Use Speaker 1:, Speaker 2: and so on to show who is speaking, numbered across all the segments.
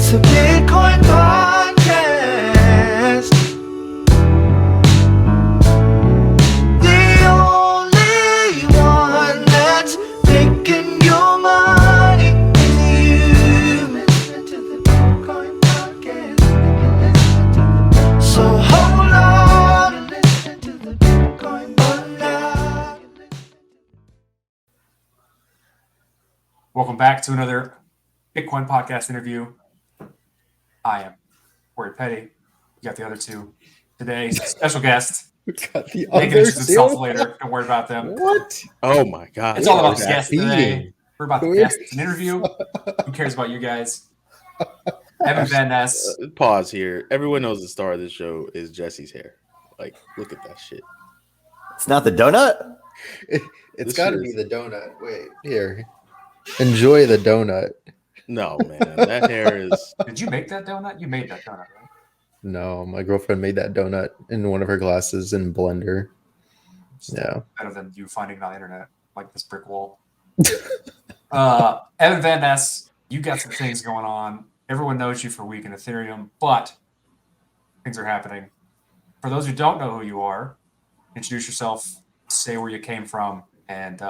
Speaker 1: It's a Bitcoin podcast. The only one that's making your money is you. Listen to the Bitcoin podcast. So hold on and listen to the Bitcoin podcast.
Speaker 2: Welcome back to another Bitcoin podcast interview. I am Corey Petty. We got the other two today. Special guest.
Speaker 3: We got the
Speaker 2: They can
Speaker 3: other
Speaker 2: introduce themselves
Speaker 3: two.
Speaker 2: later. Don't worry about them.
Speaker 3: What?
Speaker 4: Oh my God.
Speaker 2: It's all about
Speaker 3: are
Speaker 2: the guest
Speaker 3: feeding.
Speaker 2: today. We're about the
Speaker 3: We're-
Speaker 2: guest. It's an interview. Who cares about you guys? Evan Van Ness.
Speaker 4: Pause here. Everyone knows the star of this show is Jesse's hair. Like, look at that shit.
Speaker 5: It's not the donut?
Speaker 3: It's
Speaker 4: This
Speaker 3: got to
Speaker 4: is-
Speaker 3: be the donut. Wait, here. Enjoy the donut.
Speaker 4: No, man. That hair is.
Speaker 2: Did you make that donut? You made that donut, right?
Speaker 3: No, my girlfriend made that donut in one of her glasses in blender. Yeah.
Speaker 2: Better than you finding it on the internet, like this brick wall. Evan Van Ness, you got some things going on. Everyone knows you for Week in Ethereum, but things are happening. For those who don't know who you are, introduce yourself, say where you came from, and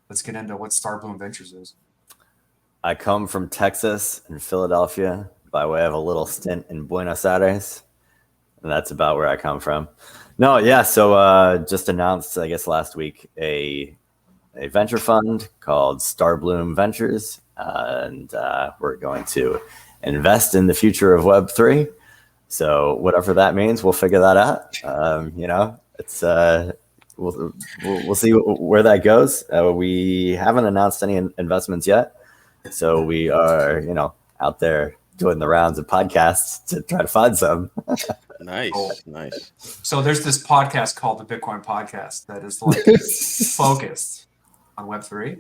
Speaker 2: let's get into what Starbloom Ventures is.
Speaker 5: I come from Texas and Philadelphia by way of a little stint in Buenos Aires. And that's about where I come from. No, yeah. So just announced, I guess, last week a venture fund called Starbloom Ventures. And we're going to invest in the future of Web3. So whatever that means, we'll figure that out. It's we'll see where that goes. We haven't announced any investments yet. So we are, out there doing the rounds of podcasts to try to find some.
Speaker 4: Nice.
Speaker 2: Cool.
Speaker 4: Nice.
Speaker 2: So there's this podcast called the Bitcoin Podcast that is like focused on Web3.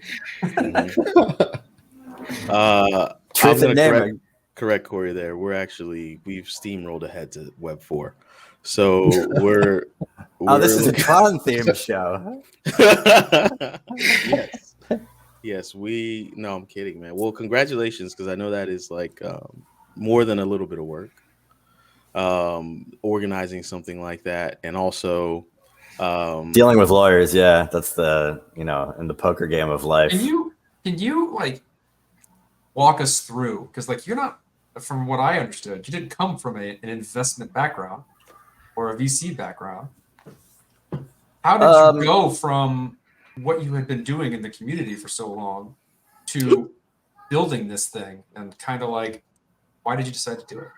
Speaker 5: Truth
Speaker 4: I'm
Speaker 5: in
Speaker 4: gonna
Speaker 5: naming.
Speaker 4: correct Corey there. We've steamrolled ahead to Web 4. So we're
Speaker 5: Oh, this is a Tron themed show.
Speaker 4: Yes, no, I'm kidding, man. Well, congratulations, because I know that is like more than a little bit of work. Organizing something like that, and also
Speaker 5: Dealing with lawyers, yeah, that's the in the poker game of life.
Speaker 2: Can you like walk us through? Because like you're not, from what I understood, you didn't come from an investment background or a VC background. How did you go from what you had been doing in the community for so long to building this thing, and kind of like, why did you decide to do it?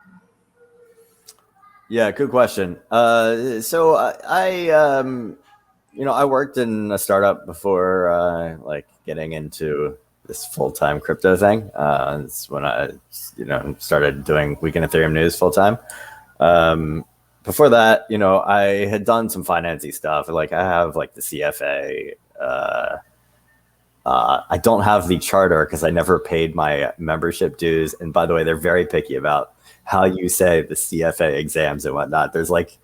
Speaker 5: Yeah, good question. So I worked in a startup before, like getting into this full-time crypto thing. It's when I, started doing Week in Ethereum News full-time. Before that, I had done some financing stuff. Like I have like the CFA. I don't have the charter because I never paid my membership dues. And by the way, they're very picky about how you say the CFA exams and whatnot. There's like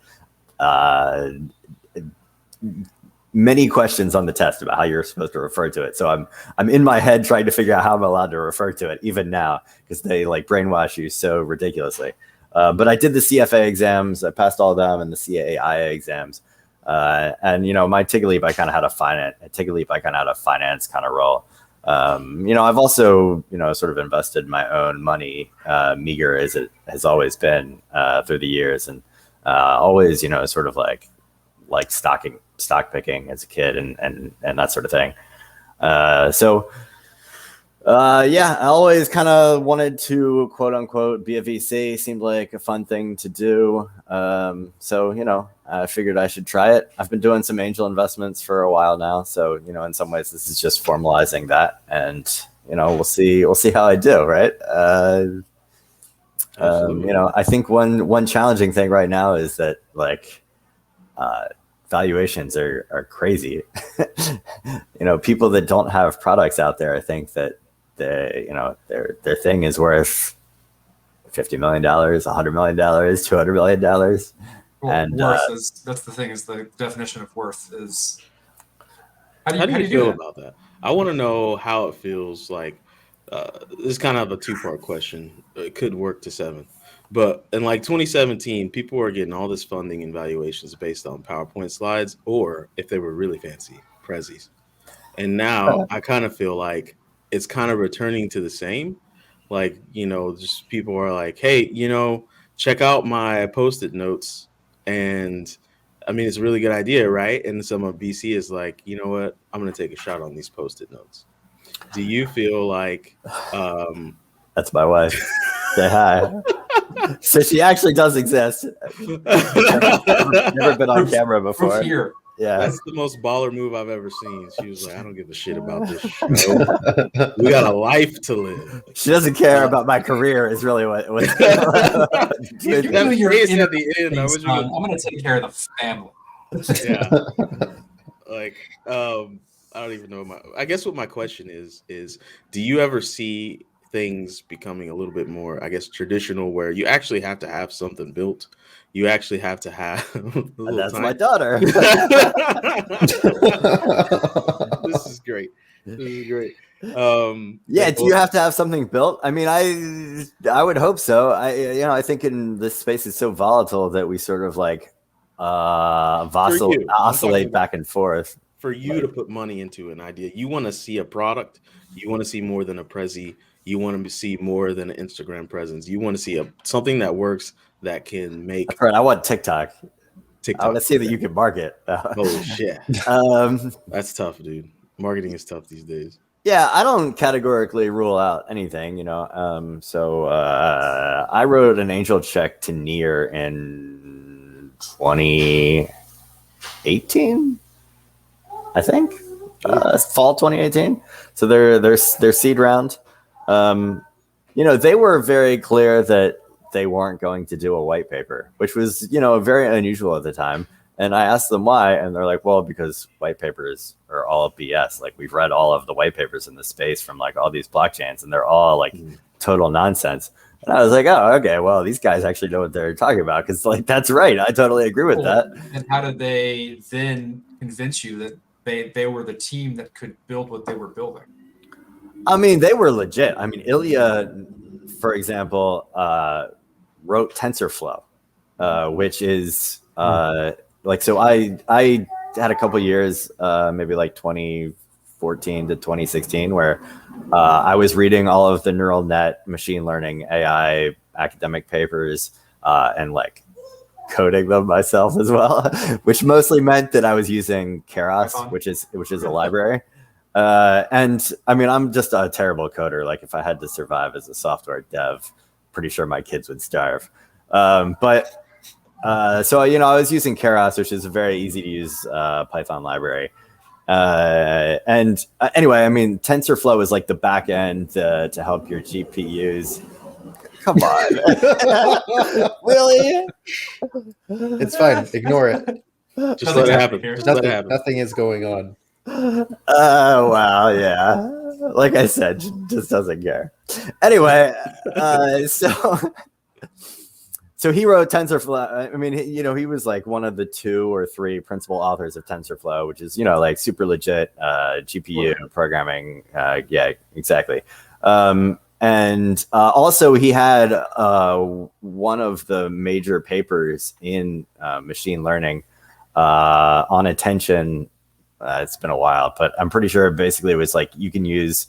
Speaker 5: many questions on the test about how you're supposed to refer to it. So I'm in my head trying to figure out how I'm allowed to refer to it even now, because they like brainwash you so ridiculously. But I did the CFA exams. I passed all of them, and the CAIA exams. And my Tig Leap, I kind of had a finance kind of role. I've also sort of invested my own money, meager as it has always been through the years, and always sort of like stock picking as a kid and that sort of thing. I always kind of wanted to quote unquote be a VC. Seemed like a fun thing to do. I figured I should try it. I've been doing some angel investments for a while now. So, in some ways this is just formalizing that, and, we'll see how I do. Right. I think one challenging thing right now is that valuations are crazy. People that don't have products out there, I think that their thing is worth $50 million, $100 million, $200 million.
Speaker 2: Well,
Speaker 5: and
Speaker 2: that's the thing, is the definition of worth is.
Speaker 4: How do you feel about that? I want to know how it feels like this is kind of a two-part question. It could work to 7. But in like 2017, people were getting all this funding and valuations based on PowerPoint slides, or if they were really fancy, prezzies. And now I kind of feel like it's kind of returning to the same. Like, just people are like, hey, check out my Post-it notes. And I mean, it's a really good idea, right? And some of BC is like, you know what? I'm going to take a shot on these Post-it notes. Do you feel like
Speaker 5: That's my wife. Say hi. So she actually does exist. Never been on camera before.
Speaker 2: Proof here.
Speaker 5: Yeah.
Speaker 4: That's the most baller move I've ever seen. She was like, I don't give a shit about this show. We got a life to live.
Speaker 5: She doesn't care about my career is really what
Speaker 2: You do
Speaker 4: That
Speaker 2: your
Speaker 4: face
Speaker 2: inner
Speaker 4: at the end. I
Speaker 2: things,
Speaker 4: was
Speaker 2: son. I'm going to take care of the family.
Speaker 4: yeah. Like, I don't even know. I guess what my question is do you ever see things becoming a little bit more, I guess, traditional, where you actually have to have something built? You actually have to have
Speaker 5: That's my daughter.
Speaker 4: This is great.
Speaker 5: Yeah, do you have to have something built? I mean, I would hope so. I think in this space is so volatile that we sort of like oscillate back and forth.
Speaker 4: For you to put money into an idea, you want to see a product. You want to see more than a Prezi. You want to see more than an Instagram presence. You want to see something that works, that can make.
Speaker 5: That's right. I want TikTok. I want to see that you can market.
Speaker 4: Oh shit. That's tough, dude. Marketing is tough these days.
Speaker 5: Yeah, I don't categorically rule out anything, So I wrote an angel check to Near in 2018, I think, fall 2018. So their seed round. They were very clear that they weren't going to do a white paper, which was, very unusual at the time. And I asked them why, and they're like, well, because white papers are all BS. Like, we've read all of the white papers in the space from like all these blockchains, and they're all like total nonsense. And I was like, oh, okay, well, these guys actually know what they're talking about, because like that's right. I totally agree with that.
Speaker 2: And how did they then convince you that they were the team that could build what they were building?
Speaker 5: I mean, they were legit. I mean, Ilya, for example, wrote TensorFlow, which is so I had a couple years, maybe like 2014 to 2016, where I was reading all of the neural net, machine learning, AI academic papers, and like coding them myself as well, which mostly meant that I was using Keras, which is a library. And I mean, I'm just a terrible coder. Like, if I had to survive as a software dev, pretty sure my kids would starve. So I was using Keras, which is a very easy to use Python library. Anyway, I mean, TensorFlow is like the back end to help your GPUs. Come on, really?
Speaker 3: It's fine. Ignore it.
Speaker 4: Just let it happen.
Speaker 2: Just
Speaker 4: let it happen.
Speaker 3: Nothing is going on.
Speaker 5: Oh, wow, yeah. Like I said, just doesn't care. Anyway, so he wrote TensorFlow. I mean, he was like one of the 2 or 3 principal authors of TensorFlow, which is, like super legit GPU programming. Yeah, exactly. And also he had one of the major papers in machine learning on attention. It's been a while, but I'm pretty sure basically it was like you can use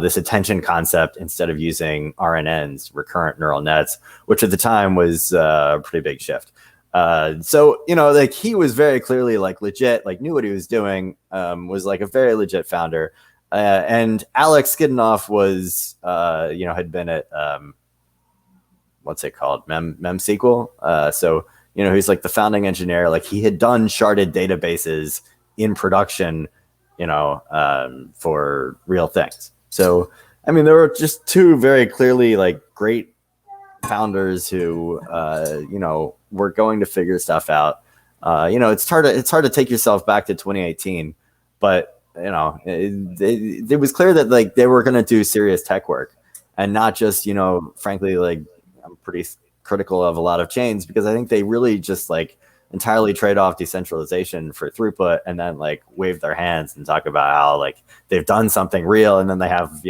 Speaker 5: this attention concept instead of using RNNs, recurrent neural nets, which at the time was a pretty big shift. So like he was very clearly like legit, like knew what he was doing, was like a very legit founder. And Alex Skidenoff was, had been at what's it called, MemSQL. So he's like the founding engineer. Like, he had done sharded databases in production, for real things. So, I mean, there were just 2 very clearly like great founders who, were going to figure stuff out. It's hard to take yourself back to 2018, but it was clear that like they were going to do serious tech work, and not just, frankly, like, I'm pretty critical of a lot of chains because I think they really just like entirely trade off decentralization for throughput, and then like wave their hands and talk about how like they've done something real, and then they have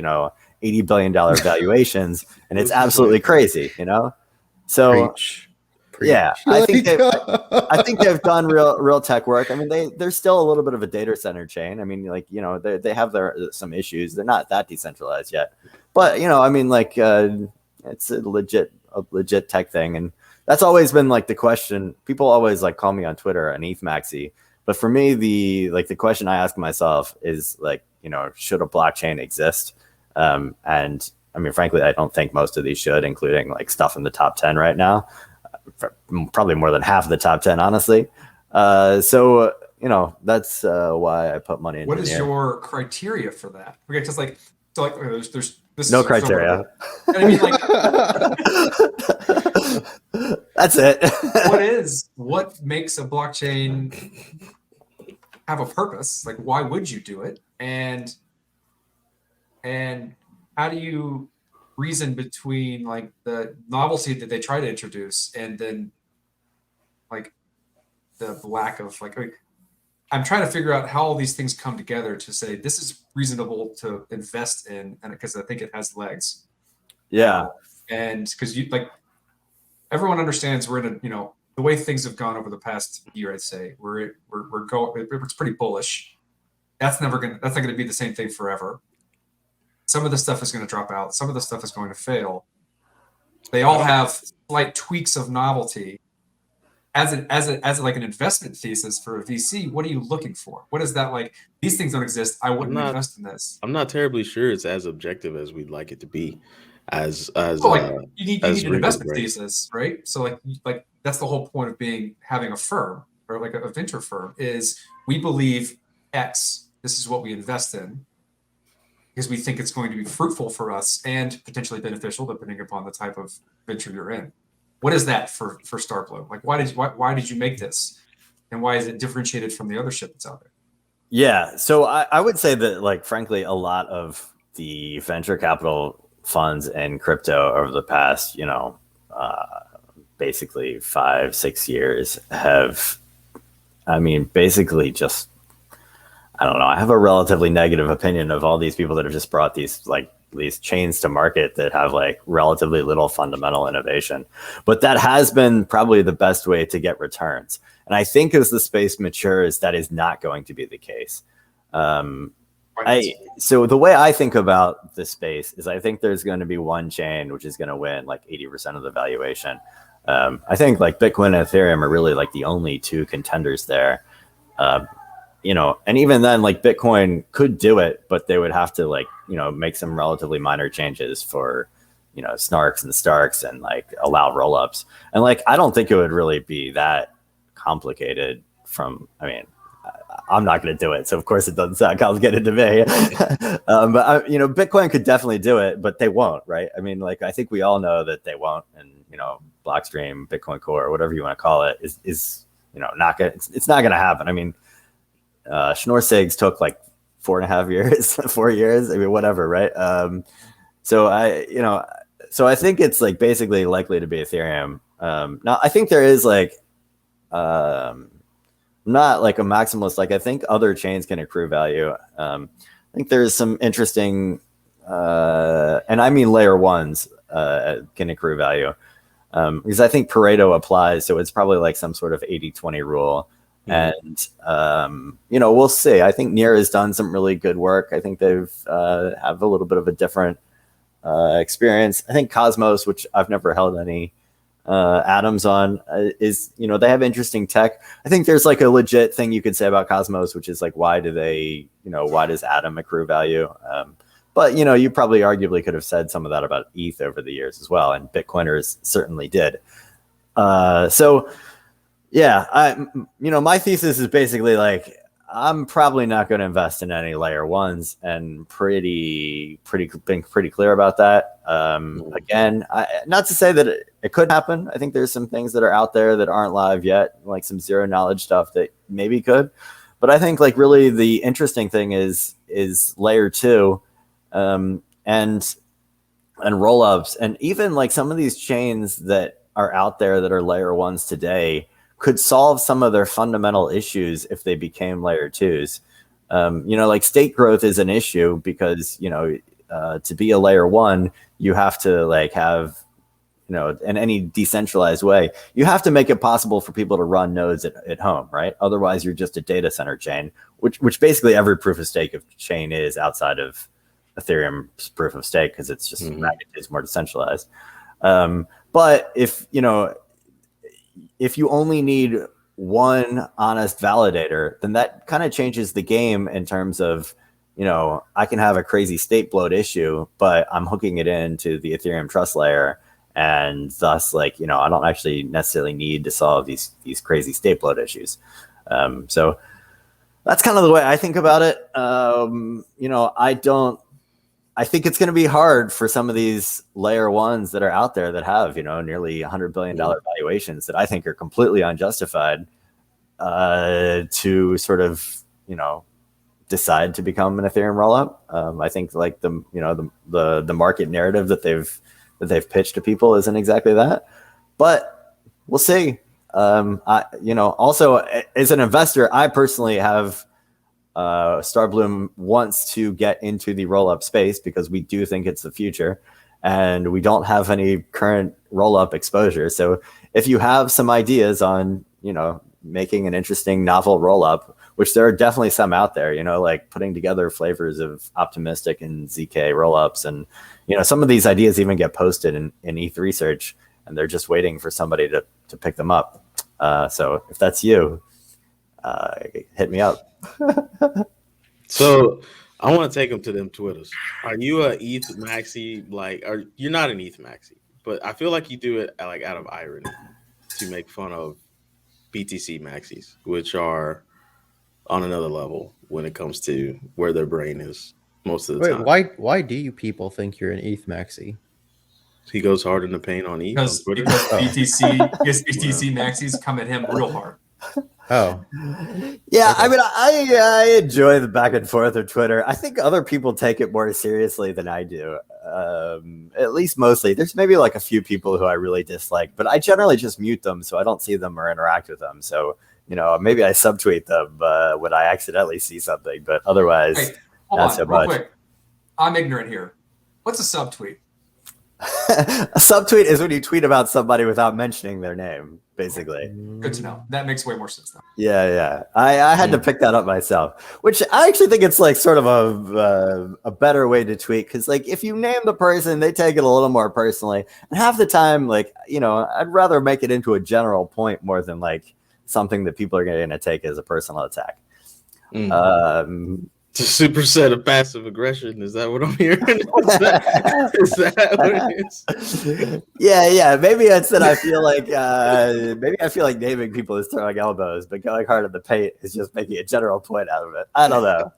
Speaker 5: $80 billion valuations, and it's
Speaker 4: This is
Speaker 5: absolutely
Speaker 4: like-
Speaker 5: crazy, you know? So
Speaker 3: Preach.
Speaker 5: yeah, I think
Speaker 3: Like-
Speaker 5: they've done real tech work. I mean, they're still a little bit of a data center chain. I mean, like, you know, they have some issues. They're not that decentralized yet, but you know, I mean, like, it's a legit tech thing, and that's always been like the question. People always like call me on Twitter an ETH maxi, but for me, the question I ask myself is like, you know, should a blockchain exist? And I mean, frankly, I don't think most of these should, including like stuff in the top 10 right now. Probably more than half of the top 10, honestly. So you know, that's why I put money into
Speaker 2: What is
Speaker 5: Near.
Speaker 2: your criteria for that? Okay, just like so, like there's this
Speaker 5: No
Speaker 2: is a film
Speaker 5: criteria.
Speaker 2: of it. And I mean, like,
Speaker 5: That's it.
Speaker 2: what makes a blockchain have a purpose? Like, why would you do it? And how do you reason between like the novelty that they try to introduce and then like the lack of like I'm trying to figure out how all these things come together to say this is reasonable to invest in, and because I think it has legs.
Speaker 5: Yeah.
Speaker 2: And because you like everyone understands we're in a, you know, the way things have gone over the past year, I'd say we're going, it's pretty bullish. That's not going to be the same thing forever. Some of the stuff is going to drop out. Some of the stuff is going to fail. They all have slight tweaks of novelty. As like an investment thesis for a VC, what are you looking for? What is that like? These things don't exist. I wouldn't invest in this.
Speaker 4: I'm not terribly sure it's as objective as we'd like it to be. As
Speaker 2: you need an
Speaker 4: written,
Speaker 2: investment
Speaker 4: right?
Speaker 2: thesis, right? So like that's the whole point of having a firm or like a venture firm is we believe X. This is what we invest in because we think it's going to be fruitful for us and potentially beneficial depending upon the type of venture you're in. What is that for Starbloom? Like, why did you make this, and why is it differentiated from the other shit that's out there?
Speaker 5: Yeah. So I would say that, like, frankly, a lot of the venture capital funds in crypto over the past, you know, basically 5-6 years have, I mean, basically just, I don't know. I have a relatively negative opinion of all these people that have just brought these chains to market that have like relatively little fundamental innovation. But that has been probably the best way to get returns. And I think as the space matures, that is not going to be the case. So the way I think about this space is I think there's going to be one chain which is going to win like 80% of the valuation. I think like Bitcoin and Ethereum are really like the only two contenders there. You know, and even then, like Bitcoin could do it, but they would have to like, you know, make some relatively minor changes for, you know, snarks and starks and like allow rollups. And like, I don't think it would really be that complicated I'm not going to do it. So of course it doesn't sound complicated to me. But you know, Bitcoin could definitely do it, but they won't, right? I mean, like, I think we all know that they won't. And, you know, Blockstream, Bitcoin Core, whatever you want to call it is, you know, it's not going to happen. I mean, Schnorr-Sigs took like 4.5 years, 4 years. I mean, whatever, right? So I think it's like basically likely to be Ethereum. Now I think there is like, not like a maximalist. Like I think other chains can accrue value. I think there's some interesting, and I mean layer ones can accrue value because I think Pareto applies. So it's probably like some sort of 80-20 rule. And, you know, we'll see. I think Near has done some really good work. I think they've have a little bit of a different experience. I think Cosmos, which I've never held any atoms on, is, you know, they have interesting tech. I think there's like a legit thing you could say about Cosmos, which is like, why does Atom accrue value? But, you know, you probably arguably could have said some of that about ETH over the years as well. And Bitcoiners certainly did. So, yeah, you know, my thesis is basically like, I'm probably not going to invest in any layer ones, and been pretty clear about that. Again, not to say that it could happen. I think there's some things that are out there that aren't live yet, like some zero knowledge stuff that maybe could. But I think like really the interesting thing is layer 2, and rollups, and even like some of these chains that are out there that are layer 1s today could solve some of their fundamental issues if they became layer 2s. You know, like state growth is an issue because, you know, to be a layer one, you have to like have, in any decentralized way, you have to make it possible for people to run nodes at home, right? Otherwise, you're just a data center chain, which basically every proof of stake of chain is outside of Ethereum's proof of stake, because it's just it's more decentralized. But if you only need one honest validator, then that kind of changes the game in terms of, I can have a crazy state bloat issue, but I'm hooking it into the Ethereum trust layer. And thus, I don't actually necessarily need to solve these crazy state bloat issues. So that's kind of the way I think about it. I think it's going to be hard for some of these layer ones that are out there that have, nearly $100 billion valuations that I think are completely unjustified, to sort of, decide to become an Ethereum rollup. I think like the market narrative that they've pitched to people isn't exactly that, but we'll see. Also as an investor, I personally have, Starbloom wants to get into the roll-up space because we do think it's the future, and we don't have any current roll-up exposure. So if you have some ideas on, making an interesting novel roll-up, which there are definitely some out there, like putting together flavors of optimistic and ZK roll-ups, and some of these ideas even get posted in ETH research, and they're just waiting for somebody to pick them up. So if that's you, hit me up.
Speaker 4: So I want to take them to them Twitters. Are you a ETH maxi? Or you're not an ETH maxi, but I feel like you do it like out of irony to make fun of BTC maxis, which are on another level when it comes to where their brain is most of the time.
Speaker 3: Why do you people think you're an ETH maxi?
Speaker 4: He goes hard in the paint on ETH
Speaker 2: because
Speaker 4: on Twitter.
Speaker 2: BTC maxis come at him real hard.
Speaker 3: Oh,
Speaker 5: yeah.
Speaker 3: Okay.
Speaker 5: I mean, I enjoy the back and forth of Twitter. I think other people take it more seriously than I do. At least mostly. There's maybe like a few people who I really dislike, but I generally just mute them so I don't see them or interact with them. So, maybe I subtweet them when I accidentally see something, but otherwise,
Speaker 2: Hey, hold
Speaker 5: not
Speaker 2: on,
Speaker 5: so
Speaker 2: real
Speaker 5: much.
Speaker 2: quick. I'm ignorant here. What's a subtweet?
Speaker 5: A subtweet is when you tweet about somebody without mentioning their name, basically.
Speaker 2: Good to know. That makes way more sense now.
Speaker 5: Yeah. I had to pick that up myself, which I actually think it's like sort of a better way to tweet, because like if you name the person, they take it a little more personally, and half the time, like I'd rather make it into a general point more than like something that people are going to take as a personal attack.
Speaker 4: It's a superset of passive aggression. Is that what I'm hearing? Is that what it is?
Speaker 5: Yeah. Maybe it's that I feel like naming people is throwing elbows, but going hard at the paint is just making a general point out of it. I don't know.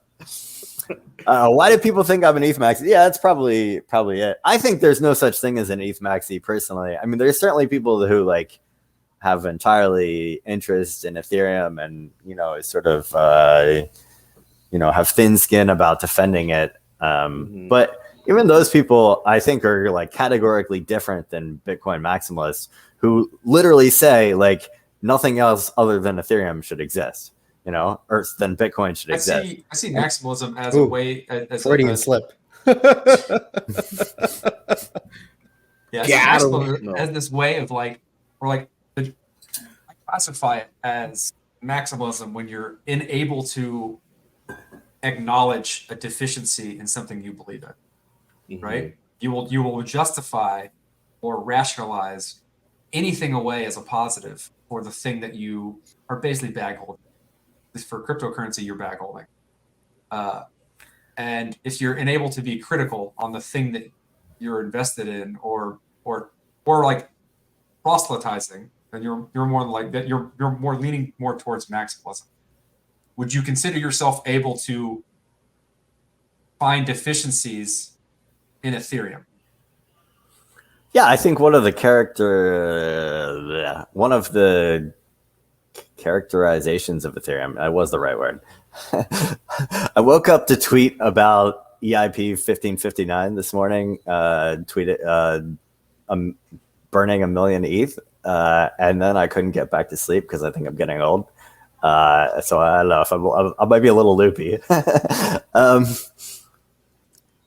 Speaker 5: Why do people think I'm an ETH maxi? Yeah, that's probably it. I think there's no such thing as an ETH maxi personally. I mean, there's certainly people who like have entirely interest in Ethereum and sort of have thin skin about defending it. But even those people, I think, are like categorically different than Bitcoin maximalists who literally say like nothing else other than Ethereum should exist, or than Bitcoin should exist.
Speaker 2: I see maximalism as a way, as
Speaker 3: Freudian slip.
Speaker 2: Yeah,
Speaker 4: Got him.
Speaker 2: maximalism as this way of I classify it as maximalism when you're unable to acknowledge a deficiency in something you believe in, right? You will justify or rationalize anything away as a positive for the thing that you are basically bag holding. For cryptocurrency, you're bag holding. And if you're unable to be critical on the thing that you're invested in, or like proselytizing, then you're more like that. You're more leaning more towards maximalism. Would you consider yourself able to find deficiencies in Ethereum?
Speaker 5: Yeah, I think one of the characterizations of Ethereum, that was the right word. I woke up to tweet about EIP 1559 this morning, tweeted burning 1 million ETH, and then I couldn't get back to sleep because I think I'm getting old. So I don't know if I might be a little loopy.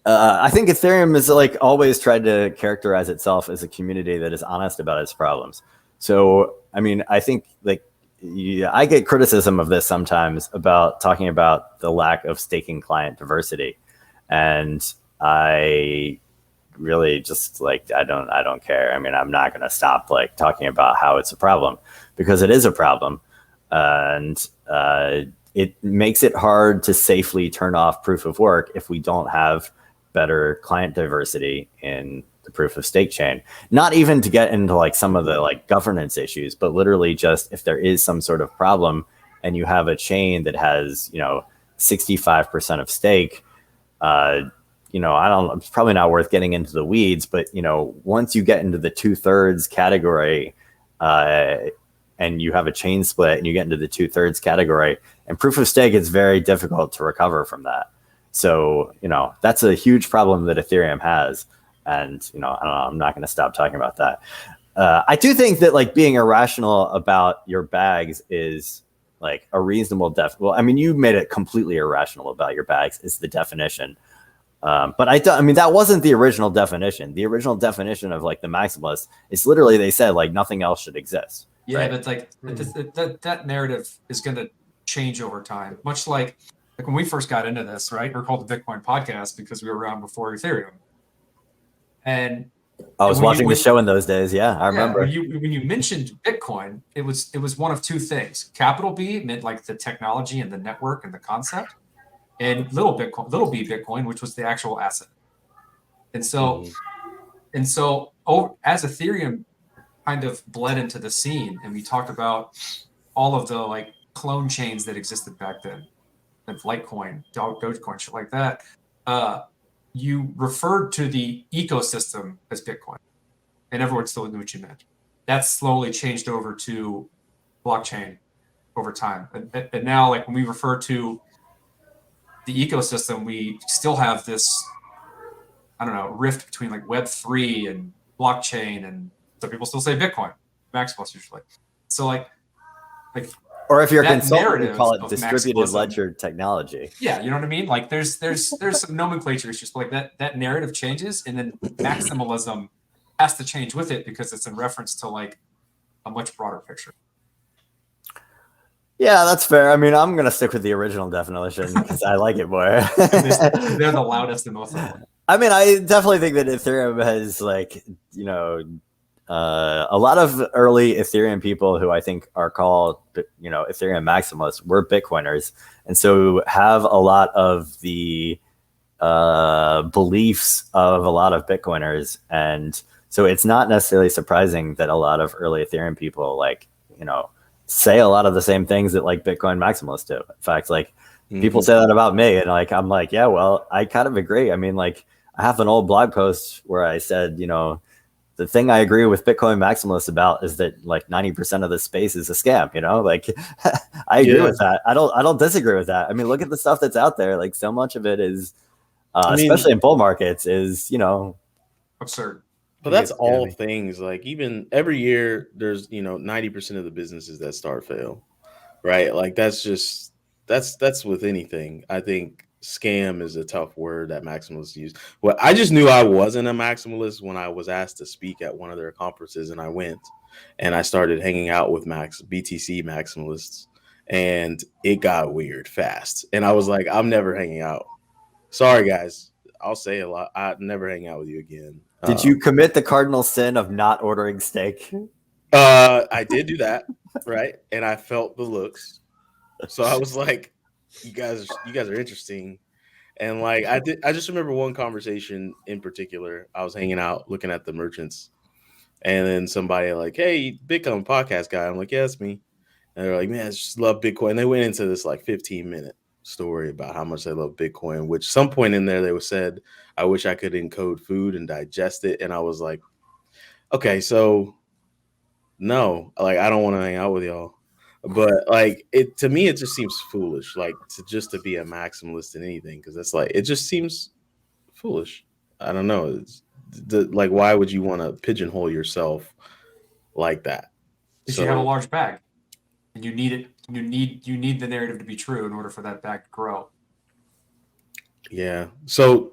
Speaker 5: I think Ethereum is like always tried to characterize itself as a community that is honest about its problems. So, I mean, I think like I get criticism of this sometimes about talking about the lack of staking client diversity, and I really just like I don't care. I mean, I'm not going to stop like talking about how it's a problem because it is a problem, and it makes it hard to safely turn off proof of work if we don't have better client diversity in the proof of stake chain. Not even to get into like some of the like governance issues, but literally just if there is some sort of problem and you have a chain that has 65% of stake. I don't. It's probably not worth getting into the weeds, but once you get into the 2/3 category, and you have a chain split, and you get into the 2/3 category, and proof of stake, it's very difficult to recover from that. So that's a huge problem that Ethereum has, and I don't know. I'm not going to stop talking about that. I do think that like being irrational about your bags is like a reasonable Well, I mean, you made it completely irrational about your bags is the definition. But I mean, that wasn't the original definition. The original definition of like the maximalist is literally they said like nothing else should exist.
Speaker 2: Yeah,
Speaker 5: right?
Speaker 2: but like that narrative is going to change over time. Much like when we first got into this, right? We're called the Bitcoin Podcast because we were around before Ethereum. And
Speaker 5: I was watching the show in those days. Yeah, I remember.
Speaker 2: When you mentioned Bitcoin, it was one of two things. Capital B meant like the technology and the network and the concept, and little b Bitcoin, which was the actual asset. And so as Ethereum kind of bled into the scene, and we talked about all of the like clone chains that existed back then, and Litecoin, Dogecoin, shit like that. You referred to the ecosystem as Bitcoin, and everyone still knew what you meant. That slowly changed over to blockchain over time, and now like when we refer to the ecosystem, we still have this, I don't know, rift between like Web3 and blockchain, and some people still say Bitcoin, maximalist usually. So like,
Speaker 5: or if you're a
Speaker 2: that
Speaker 5: consultant, you
Speaker 2: narrative
Speaker 5: call it
Speaker 2: of
Speaker 5: distributed
Speaker 2: maximalism-
Speaker 5: ledger technology.
Speaker 2: Yeah, you know what I mean? Like there's some nomenclature issues, but like that narrative changes, and then maximalism has to change with it because it's in reference to like a much broader picture.
Speaker 5: Yeah, that's fair. I mean, I'm gonna stick with the original definition because I like it more.
Speaker 2: They're the loudest and most.
Speaker 5: I mean, I definitely think that Ethereum has like a lot of early Ethereum people who I think are called Ethereum maximalists were Bitcoiners, and so have a lot of the beliefs of a lot of Bitcoiners, and so it's not necessarily surprising that a lot of early Ethereum people say a lot of the same things that like Bitcoin maximalists do. In fact, like people say that about me, and like I'm like, yeah, well, I kind of agree. I mean, like I have an old blog post where I said, the thing I agree with Bitcoin maximalists about is that like 90% of the space is a scam. Like I agree with that. I don't disagree with that. I mean, look at the stuff that's out there. Like so much of it is, especially in bull markets, is
Speaker 2: absurd.
Speaker 4: But that's all things. Like even every year, there's 90% of the businesses that start fail, right? Like that's with anything. I think scam is a tough word that maximalists use. Well, I just knew I wasn't a maximalist when I was asked to speak at one of their conferences, and I went and I started hanging out with BTC maximalists, and it got weird fast. And I was like, I'm never hanging out. Sorry, guys. I'll say a lot. I'd never hang out with you again.
Speaker 5: Did you commit the cardinal sin of not ordering steak?
Speaker 4: I did do that, right? And I felt the looks. So I was like, you guys are interesting. And like I just remember one conversation in particular. I was hanging out looking at the merchants, and then somebody like, hey, Bitcoin podcast guy. I'm like, yeah, it's me. And they're like, man, I just love Bitcoin. And they went into this like 15-minute story about how much they love Bitcoin, which some point in there they said, I wish I could encode food and digest it. And I was like, okay, so no, like I don't want to hang out with y'all. But like to me, it just seems foolish, like to be a maximalist in anything, because it's like it just seems foolish. I don't know. Like, why would you want to pigeonhole yourself like that?
Speaker 2: Because you have a large bag, and you need it. You need the narrative to be true in order for that bag to grow.
Speaker 4: Yeah. So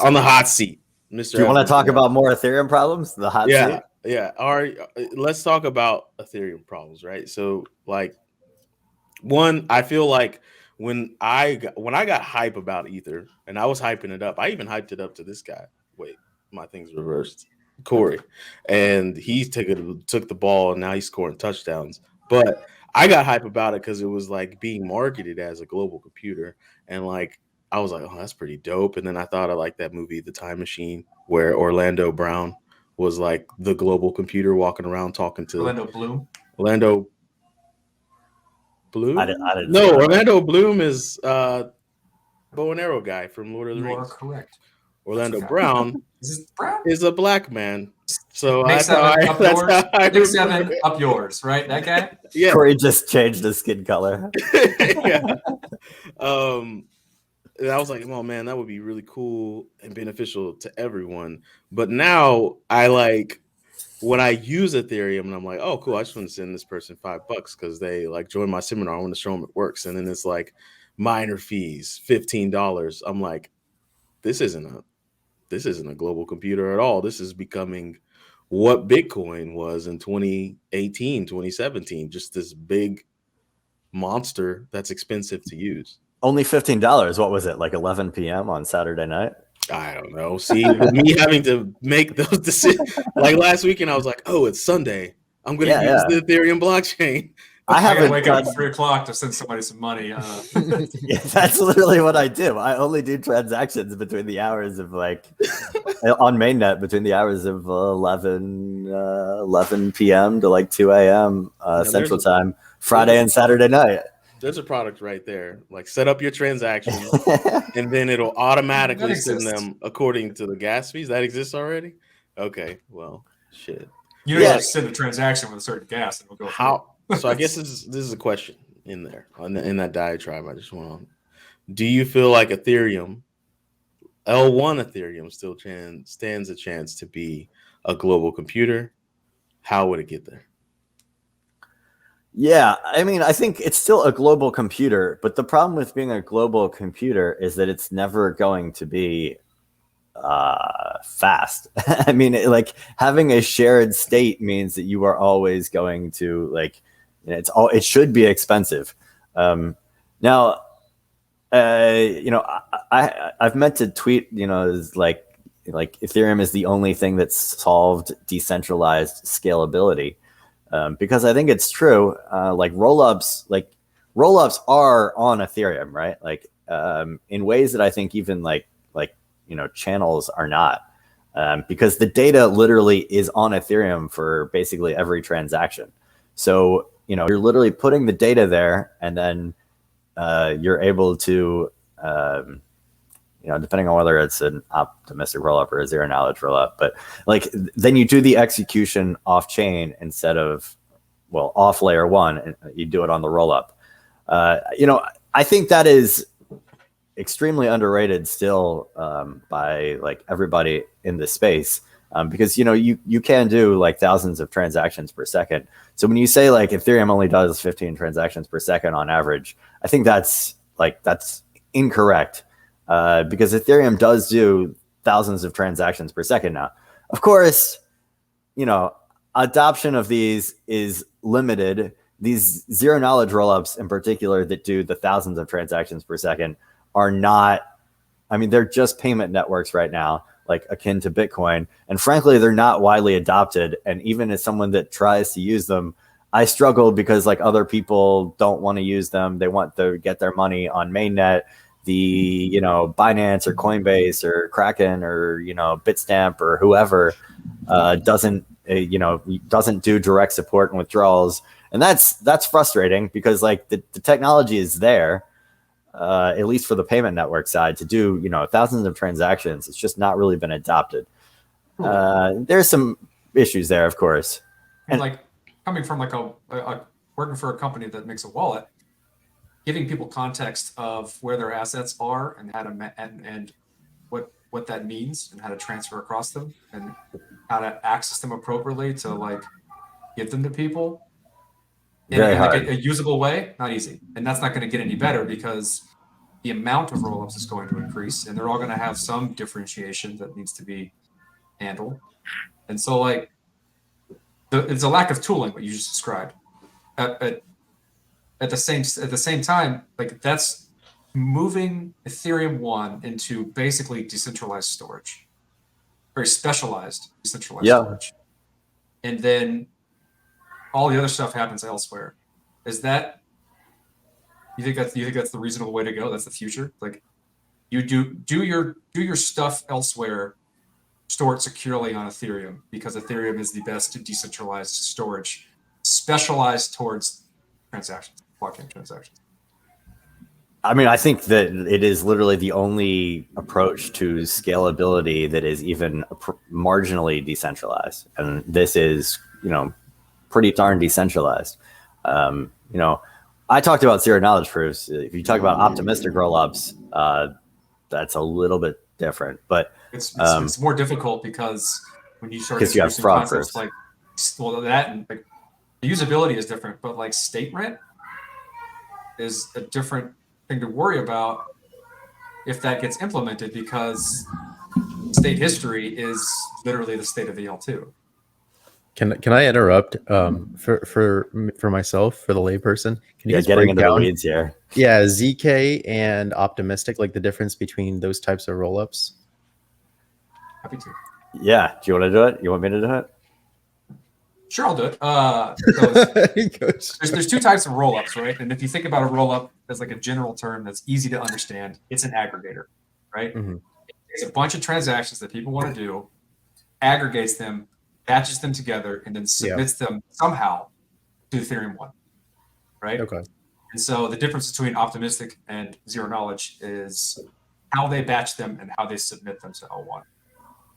Speaker 4: on the hot seat, Mr.
Speaker 5: Do you want
Speaker 4: Evan
Speaker 5: to talk
Speaker 4: Van Ness.
Speaker 5: about more Ethereum problems? The hot
Speaker 4: Yeah,
Speaker 5: seat?
Speaker 4: yeah. Let's talk about Ethereum problems, right? So, like, one, I feel like when I got hype about Ether, and I was hyping it up, I even hyped it up to this guy. Wait, my thing's reversed. Corey, and he took the ball, and now he's scoring touchdowns. But I got hype about it because it was like being marketed as a global computer, and like I was like, oh, that's pretty dope. And then I thought I liked that movie, The Time Machine, where Orlando Brown was like the global computer walking around talking to
Speaker 2: Orlando Bloom.
Speaker 4: Orlando Bloom?
Speaker 5: I didn't
Speaker 4: No,
Speaker 5: see that.
Speaker 4: Orlando Bloom is bow and arrow guy from Lord of the
Speaker 2: You are
Speaker 4: Rings.
Speaker 2: correct.
Speaker 4: Orlando
Speaker 2: Okay.
Speaker 4: Brown
Speaker 2: Is this Brown?
Speaker 4: is a black man. So
Speaker 2: Nick
Speaker 4: that's how
Speaker 2: Seven
Speaker 4: I,
Speaker 2: up
Speaker 4: that's
Speaker 2: yours.
Speaker 4: how I
Speaker 2: Nick
Speaker 4: remember
Speaker 2: 7
Speaker 4: it.
Speaker 2: up yours, right? That guy.
Speaker 4: Yeah.
Speaker 5: Corey just changed his skin color.
Speaker 4: Yeah. And I was like, oh man, that would be really cool and beneficial to everyone. But now I like when I use Ethereum and I'm like, oh cool, I just want to send this person $5 because they like joined my seminar. I want to show them it works. And then it's like minor fees, $15. I'm like, this isn't a global computer at all. This is becoming what Bitcoin was in 2018, 2017, just this big monster that's expensive to use.
Speaker 5: Only $15. What was it? Like 11 p.m. on Saturday night?
Speaker 4: I don't know. See, with me having to make those decisions, like last weekend, I was like, "Oh, it's Sunday. I'm going to use the Ethereum blockchain."
Speaker 5: I
Speaker 2: I gotta
Speaker 5: haven't
Speaker 2: wake up
Speaker 5: done-
Speaker 2: at 3 o'clock to send somebody some money.
Speaker 5: Yeah, that's literally what I do. I only do transactions between the hours of like on mainnet between the hours of 11 p.m. to like 2 a.m. Central Time, Friday and Saturday night.
Speaker 4: There's a product right there. Like, set up your transactions, and then it'll automatically send them according to the gas fees. That exists already. Okay, well, shit.
Speaker 2: You don't just send a transaction with a certain gas, and we'll go.
Speaker 4: How? So I guess this is a question in there in that diatribe. I just want to. Do you feel like Ethereum, L1 Ethereum, still stands a chance to be a global computer? How would it get there?
Speaker 5: Yeah, I mean, I think it's still a global computer, but the problem with being a global computer is that it's never going to be fast. I mean, like having a shared state means that you are always going to like, you know, it should be expensive. Now, you know, I've meant to tweet, you know, is like Ethereum is the only thing that's solved decentralized scalability. Because I think it's true. Like rollups are on Ethereum, right? Like in ways that I think even like you know channels are not, because the data literally is on Ethereum for basically every transaction. So you know you're literally putting the data there, and then you're able to you know, depending on whether it's an optimistic rollup or a zero knowledge rollup, but like then you do the execution off chain instead of, well, off layer one, and you do it on the rollup. You know, I think that is extremely underrated still by like everybody in this space, because you know you can do like thousands of transactions per second. So when you say like Ethereum only does 15 transactions per second on average, I think that's incorrect. Because Ethereum does do thousands of transactions per second now. Of course, you know, adoption of these is limited. These zero knowledge rollups in particular that do the thousands of transactions per second are not, I mean, they're just payment networks right now, like akin to Bitcoin. And frankly, they're not widely adopted. And even as someone that tries to use them, I struggle because like other people don't want to use them. They want to get their money on mainnet. The, you know, Binance or Coinbase or Kraken or, you know, Bitstamp or whoever doesn't do direct support and withdrawals. And that's frustrating because like the technology is there, at least for the payment network side, to do, you know, thousands of transactions. It's just not really been adopted. There's some issues there, of course.
Speaker 2: And like coming from like a working for a company that makes a wallet, giving people context of where their assets are and how to and what that means and how to transfer across them and how to access them appropriately to like give them to people in like a usable way, not easy. And that's not going to get any better because the amount of rollups is going to increase, and they're all going to have some differentiation that needs to be handled. And so, like, it's a lack of tooling, what you just described. At the same time, like, that's moving Ethereum 1 into basically decentralized storage, very specialized decentralized storage, and then all the other stuff happens elsewhere. Is that you think that's the reasonable way to go? That's the future. Like, you do your stuff elsewhere, store it securely on Ethereum, because Ethereum is the best decentralized storage, specialized towards transactions, blockchain transactions.
Speaker 5: I mean, I think that it is literally the only approach to scalability that is even marginally decentralized, and this is, pretty darn decentralized. I talked about zero knowledge proofs. If you talk about optimistic rollups, that's a little bit different, but
Speaker 2: it's more difficult because when you start
Speaker 5: because you have fraud proofs,
Speaker 2: like, well, that and like the usability is different, but like state rent is a different thing to worry about if that gets implemented, because state history is literally the state of the L2.
Speaker 3: Can I interrupt for myself, for the layperson? Can you guys
Speaker 5: getting
Speaker 3: break
Speaker 5: into
Speaker 3: down,
Speaker 5: the weeds here?
Speaker 3: Yeah, ZK and optimistic, like the difference between those types of rollups?
Speaker 2: Happy to.
Speaker 5: Yeah. Do you want to do it? You want me to do it?
Speaker 2: Sure, I'll do it.
Speaker 3: There's
Speaker 2: There's two types of rollups, right? And if you think about a rollup as like a general term that's easy to understand, it's an aggregator, right?
Speaker 3: Mm-hmm.
Speaker 2: It's a bunch of transactions that people want to do, aggregates them, batches them together, and then submits them somehow to Ethereum 1, right?
Speaker 3: Okay.
Speaker 2: And so the difference between optimistic and zero knowledge is how they batch them and how they submit them to L1.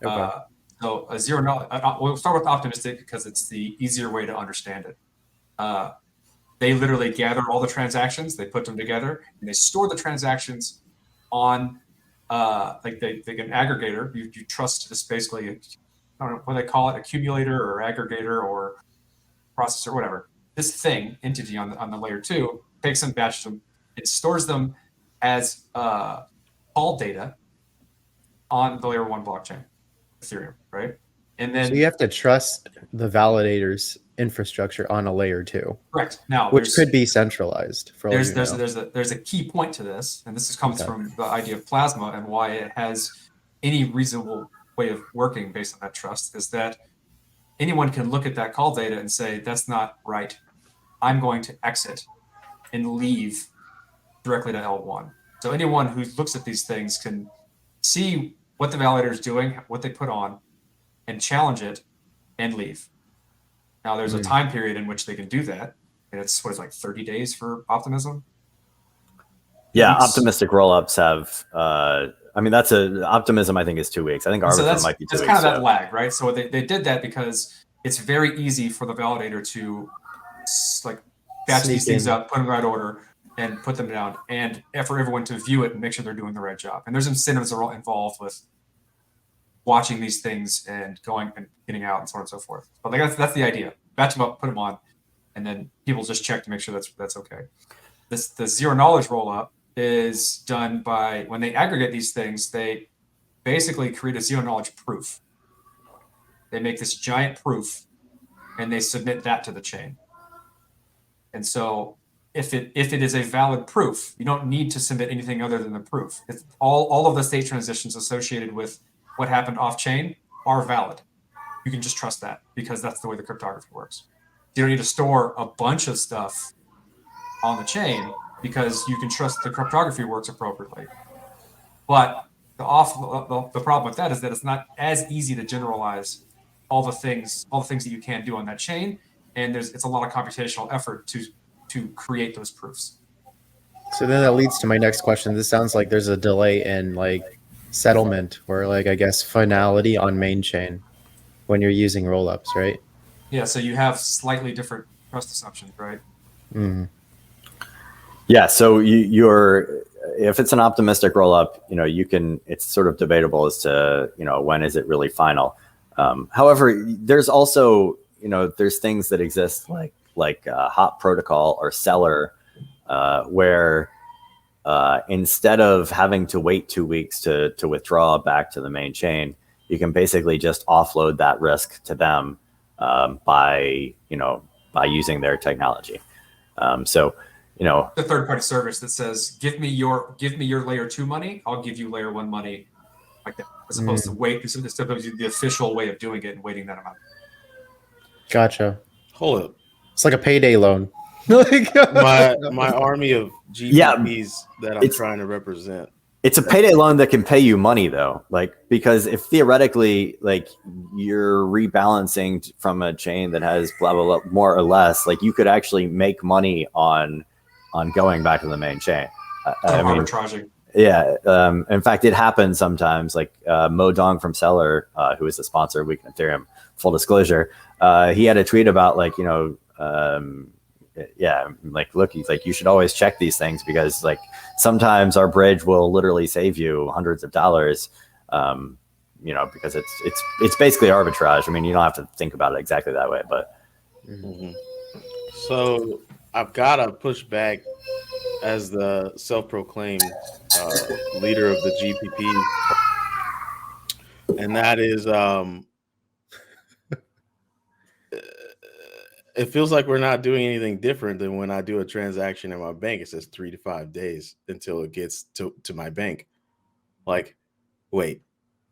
Speaker 3: Okay.
Speaker 2: So a zero knowledge, we'll start with optimistic because it's the easier way to understand it. They literally gather all the transactions, they put them together, and they store the transactions on, like they get an aggregator. You trust this, basically, I don't know what they call it, accumulator or aggregator or processor, whatever. This thing, entity on the layer 2, takes them, batches them, it stores them as call data on the layer 1 blockchain, Ethereum, right? And then
Speaker 3: So you have to trust the validator's infrastructure on a layer 2.
Speaker 2: Correct. Now,
Speaker 3: which could be centralized. For all
Speaker 2: there's a key point to this, and this comes from the idea of Plasma and why it has any reasonable way of working based on that trust, is that anyone can look at that call data and say, that's not right. I'm going to exit and leave directly to L1. So anyone who looks at these things can see what the validator is doing, what they put on, and challenge it and leave. Now, there's a time period in which they can do that, and it's what is like 30 days for optimism.
Speaker 5: Yeah, optimistic rollups have. I mean, that's optimism. I think is 2 weeks. I think Arbitrum might be 2 weeks.
Speaker 2: That's kind of that lag, right? So they did that because it's very easy for the validator to like batch these things up, put them in the right order, and put them down, and for everyone to view it and make sure they're doing the right job. And there's incentives that are involved with watching these things and going and getting out and so on and so forth. But like that's the idea. Batch them up, put them on, and then people just check to make sure that's okay. The zero knowledge rollup is done by, when they aggregate these things, they basically create a zero knowledge proof. They make this giant proof and they submit that to the chain. And so if it is a valid proof, you don't need to submit anything other than the proof. It's all of the state transitions associated with what happened off chain are valid. You can just trust that because that's the way the cryptography works. You don't need to store a bunch of stuff on the chain because you can trust the cryptography works appropriately. But the problem with that is that it's not as easy to generalize all the things that you can do on that chain, and it's a lot of computational effort to create those proofs.
Speaker 3: So then that leads to my next question. This sounds like there's a delay in like settlement or like, I guess, finality on main chain when you're using rollups, right?
Speaker 2: Yeah, so you have slightly different trust assumptions, right?
Speaker 3: Mm-hmm.
Speaker 5: Yeah, so you're if it's an optimistic rollup, it's sort of debatable as to when is it really final. However, there's also there's things that exist like hot protocol or Celer, where instead of having to wait 2 weeks to withdraw back to the main chain, you can basically just offload that risk to them by using their technology. So,
Speaker 2: The third-party service that says, give me your layer 2 money, I'll give you layer 1 money, like that, as opposed to wait. As opposed to the official way of doing it and waiting that amount.
Speaker 3: Gotcha.
Speaker 4: Hold up.
Speaker 3: It's like a payday loan.
Speaker 4: My army of GPPs that I'm
Speaker 5: it's-
Speaker 4: trying to represent.
Speaker 5: It's a payday loan that can pay you money though, because if theoretically you're rebalancing from a chain that has blah blah blah more or less, you could actually make money on going back to the main chain.
Speaker 2: Arbitraging.
Speaker 5: Yeah. In fact, it happens sometimes. Mo Dong from Seller, who is the sponsor of Week in Ethereum, full disclosure, he had a tweet about look, he's like, you should always check these things because sometimes our bridge will literally save you hundreds of dollars, because it's basically arbitrage. I mean, you don't have to think about it exactly that way, but.
Speaker 4: Mm-hmm. So I've got to push back as the self-proclaimed leader of the GPP, and that is it feels like we're not doing anything different than when I do a transaction in my bank. It says 3 to 5 days until it gets to my bank. Wait,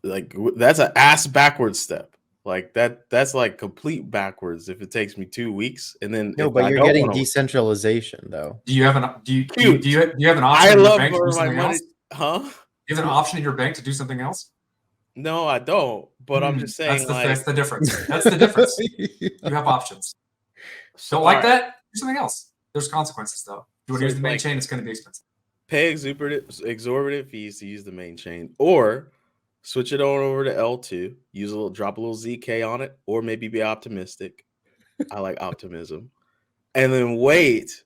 Speaker 4: that's an ass backwards step. That's complete backwards if it takes me 2 weeks and then
Speaker 3: No, but you're getting decentralization though.
Speaker 2: Do you have an option in your bank to do something else?
Speaker 4: Huh?
Speaker 2: You have an option in your bank to do something else?
Speaker 4: No, I don't. But I'm just saying
Speaker 2: that's the difference. That's the difference. You have options. Don't like that? Do something else. There's consequences though. If you want to use the main chain, it's going to be expensive.
Speaker 4: Pay exorbitant fees to use the main chain, or switch it on over to L2. Drop a little ZK on it, or maybe be optimistic. I like optimism, and then wait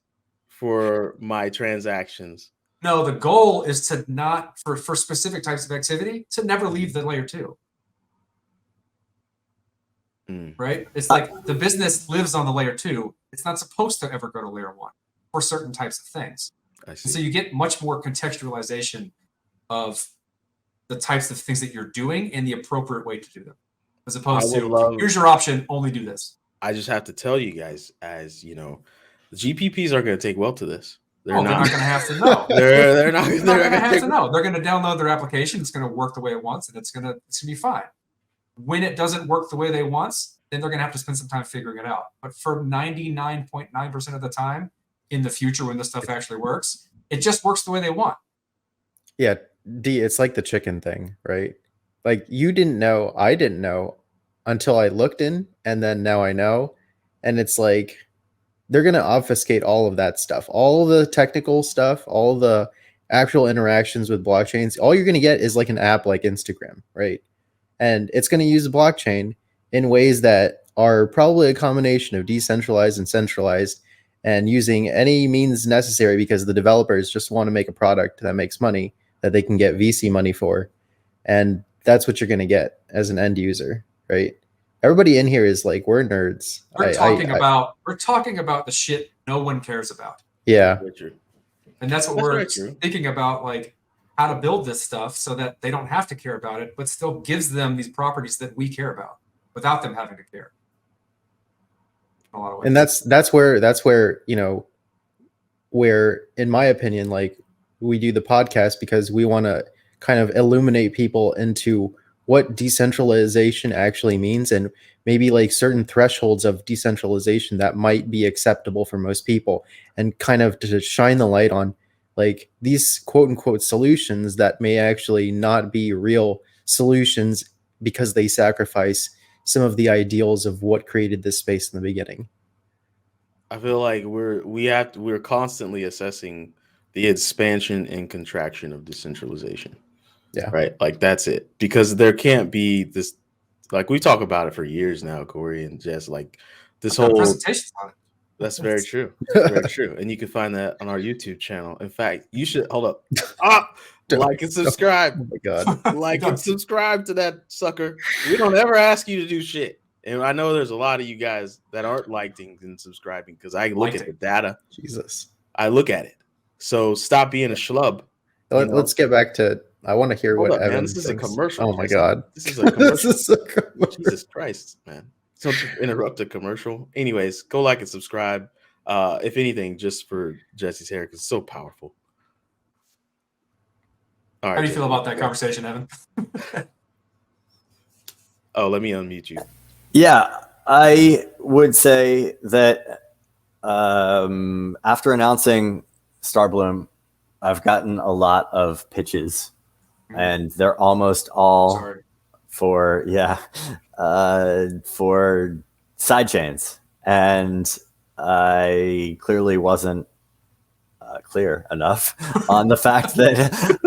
Speaker 4: for my transactions.
Speaker 2: No, the goal is to not for specific types of activity to never leave the layer 2. Right? It's the business lives on the layer 2. It's not supposed to ever go to layer 1 for certain types of things.
Speaker 4: I see.
Speaker 2: So you get much more contextualization of the types of things that you're doing and the appropriate way to do them, as opposed to here's your option, only do this.
Speaker 4: I just have to tell you guys, as you know, the GPPs are going to take well to this.
Speaker 2: They're not going to have to know.
Speaker 4: They're not going
Speaker 2: to have to know. They're going to download their application. It's going to work the way it wants, and it's going to be fine. When it doesn't work the way they want, then they're going to have to spend some time figuring it out. But for 99.9% of the time in the future, when this stuff actually works, it just works the way they want.
Speaker 3: Yeah, D, it's like the chicken thing, right? You didn't know, I didn't know until I looked in, and then now I know. And it's they're going to obfuscate all of that stuff, all the technical stuff, all the actual interactions with blockchains. All you're going to get is an app like Instagram, right? And it's going to use the blockchain in ways that are probably a combination of decentralized and centralized, and using any means necessary because the developers just want to make a product that makes money that they can get VC money for. And that's what you're going to get as an end user, right? Everybody in here is we're nerds.
Speaker 2: We're talking about the shit no one cares about.
Speaker 3: Yeah.
Speaker 2: And that's what we're thinking about, how to build this stuff so that they don't have to care about it, but still gives them these properties that we care about without them having to care. In a lot of ways.
Speaker 3: And that's where, where, in my opinion, we do the podcast because we want to kind of illuminate people into what decentralization actually means, and maybe certain thresholds of decentralization that might be acceptable for most people, and kind of to shine the light on these quote unquote solutions that may actually not be real solutions because they sacrifice some of the ideals of what created this space in the beginning.
Speaker 4: I feel like we're constantly assessing the expansion and contraction of decentralization.
Speaker 3: Yeah.
Speaker 4: Right. That's it. Because there can't be this, we talk about it for years now, Corey and Jess, this whole
Speaker 2: presentations on it.
Speaker 4: That's very true. Very true. And you can find that on our YouTube channel. In fact, you should hold up. Like and subscribe.
Speaker 3: Oh my God.
Speaker 4: Like and subscribe to that sucker. We don't ever ask you to do shit. And I know there's a lot of you guys that aren't liking and subscribing because I look at the data.
Speaker 3: Jesus.
Speaker 4: I look at it. So stop being a schlub. You know?
Speaker 3: Let's get back to. I want to hear
Speaker 4: Hold
Speaker 3: what
Speaker 4: up, man.
Speaker 3: Evan
Speaker 4: This is
Speaker 3: thinks.
Speaker 4: a commercial.
Speaker 3: Oh my god,
Speaker 4: This is a commercial.
Speaker 3: this is a commercial.
Speaker 4: Jesus Christ, man. Don't interrupt a commercial. Anyways, go like and subscribe. If anything, just for Jesse's hair, because it's so powerful. All right,
Speaker 2: How do you feel
Speaker 4: Jesse,
Speaker 2: about that
Speaker 4: go.
Speaker 2: conversation, Evan?
Speaker 4: Oh, let me unmute you.
Speaker 5: Yeah, I would say that after announcing Starbloom, I've gotten a lot of pitches, and they're almost all
Speaker 2: Sorry.
Speaker 5: for side chains, and I clearly wasn't clear enough on the fact that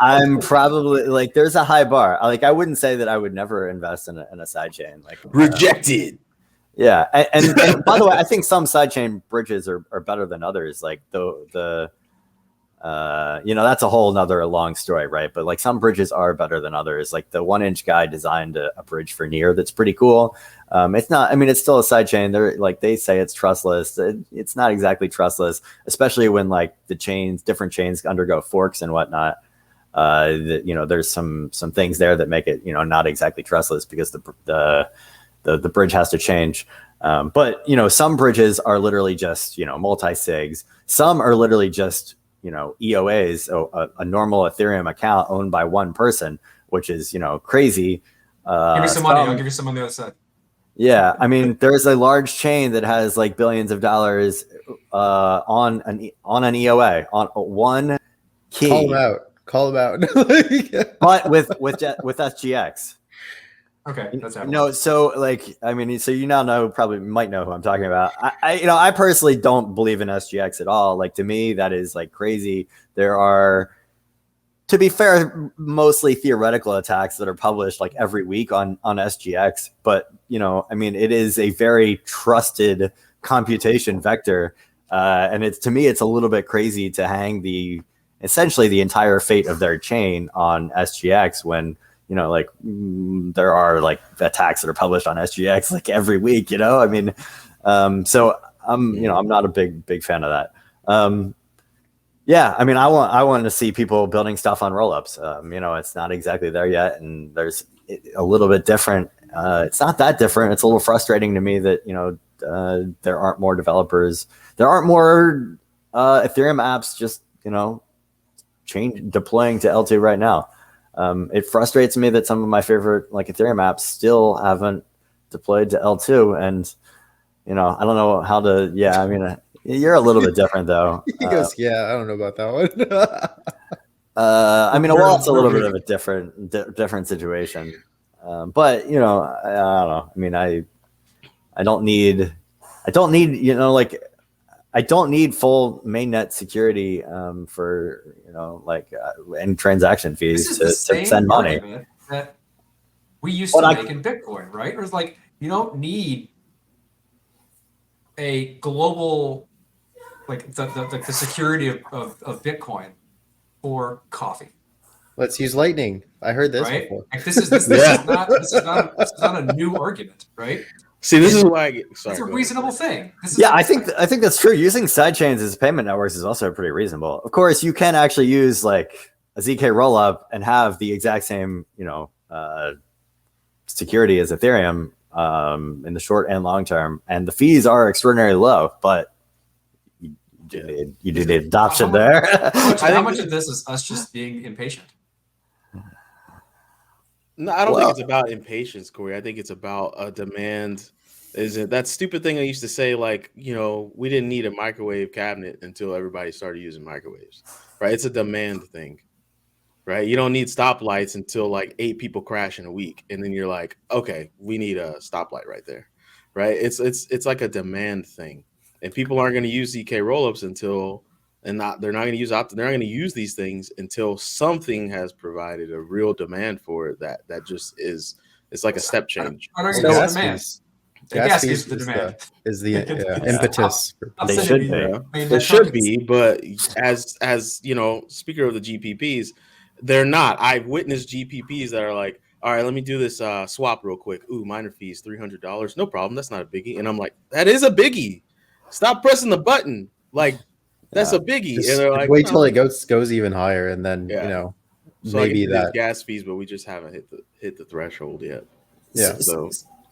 Speaker 5: I'm probably like there's a high bar. Like I wouldn't say that I would never invest in a side chain. Like
Speaker 4: Rejected.
Speaker 5: Yeah, and by the way, I think some sidechain bridges are better than others. Like the that's a whole nother long story, right? But like some bridges are better than others. Like the 1-inch guy designed a bridge for Near that's pretty cool. It's not. I mean, it's still a sidechain. They're like they say it's trustless. It's not exactly trustless, especially when like different chains undergo forks and whatnot. There's some things there that make it not exactly trustless because the bridge has to change. But some bridges are literally just multi-sigs. Some are literally just EOAs, a normal Ethereum account owned by one person, which is crazy.
Speaker 2: Give me some money. I'll give you some on the other side.
Speaker 5: Yeah, I mean, there's a large chain that has like billions of dollars on an EOA on one key.
Speaker 3: Call them out.
Speaker 5: But with SGX.
Speaker 2: Okay, that's happening.
Speaker 5: No, so you now might know who I'm talking about. I personally don't believe in SGX at all. Like to me, that is like crazy. There are, to be fair, mostly theoretical attacks that are published like every week on SGX. But it is a very trusted computation vector, and to me it's a little bit crazy to hang essentially the entire fate of their chain on SGX when. There are like attacks that are published on SGX like every week, so I'm not a big fan of that. I want to see people building stuff on rollups. It's not exactly there yet, and there's a little bit different. It's not that different. It's a little frustrating to me that there aren't more developers. There aren't more Ethereum apps just deploying to L2 right now. It frustrates me that some of my favorite like Ethereum apps still haven't deployed to L2, and I don't know how to. Yeah, I mean, you're a little bit different though.
Speaker 3: He goes, "Yeah, I don't know about that one."
Speaker 5: A wallet's a little bit of a different situation, but I don't know. I mean, I don't need I don't need full mainnet security for and transaction fees to send money.
Speaker 2: That we used to make in Bitcoin, right? It was like you don't need a global the security of Bitcoin for coffee.
Speaker 3: Let's use Lightning. I heard this
Speaker 2: right?
Speaker 3: before.
Speaker 2: Like this is not a new argument, right?
Speaker 4: See, this is why I get. Sorry,
Speaker 2: it's a reasonable thing.
Speaker 5: I think that's true. Using sidechains as payment networks is also pretty reasonable. Of course, you can actually use like a ZK rollup and have the exact same, security as Ethereum in the short and long term, and the fees are extraordinarily low. But you do the adoption there.
Speaker 2: How much of this is us just being impatient?
Speaker 4: No, I don't think it's about impatience, Corey. I think it's about a demand. Is it that stupid thing I used to say, like, we didn't need a microwave cabinet until everybody started using microwaves, right? It's a demand thing, right? You don't need stoplights until like 8 people crash in a week. And then you're like, okay, we need a stoplight right there, right? It's like a demand thing. And people aren't going to use ZK rollups they're not going to use these things until something has provided a real demand for it that just is, it's like a step change.
Speaker 2: I don't think it's demand.
Speaker 3: Gas fees is the impetus.
Speaker 5: They should be.
Speaker 4: They should be, but as speaker of the GPPs, they're not. I've witnessed GPPs that are like, all right, let me do this swap real quick. Ooh, miner fees $300. No problem. That's not a biggie. And I'm like, that is a biggie. Stop pressing the button. Like, That's a biggie.
Speaker 3: Just
Speaker 4: And they're like,
Speaker 3: wait till
Speaker 4: "No."
Speaker 3: it goes even higher, and then
Speaker 4: Yeah.
Speaker 3: you know
Speaker 4: So I
Speaker 3: maybe
Speaker 4: get there's
Speaker 3: that.
Speaker 4: gas fees, but we just haven't hit the threshold yet.
Speaker 3: Yeah.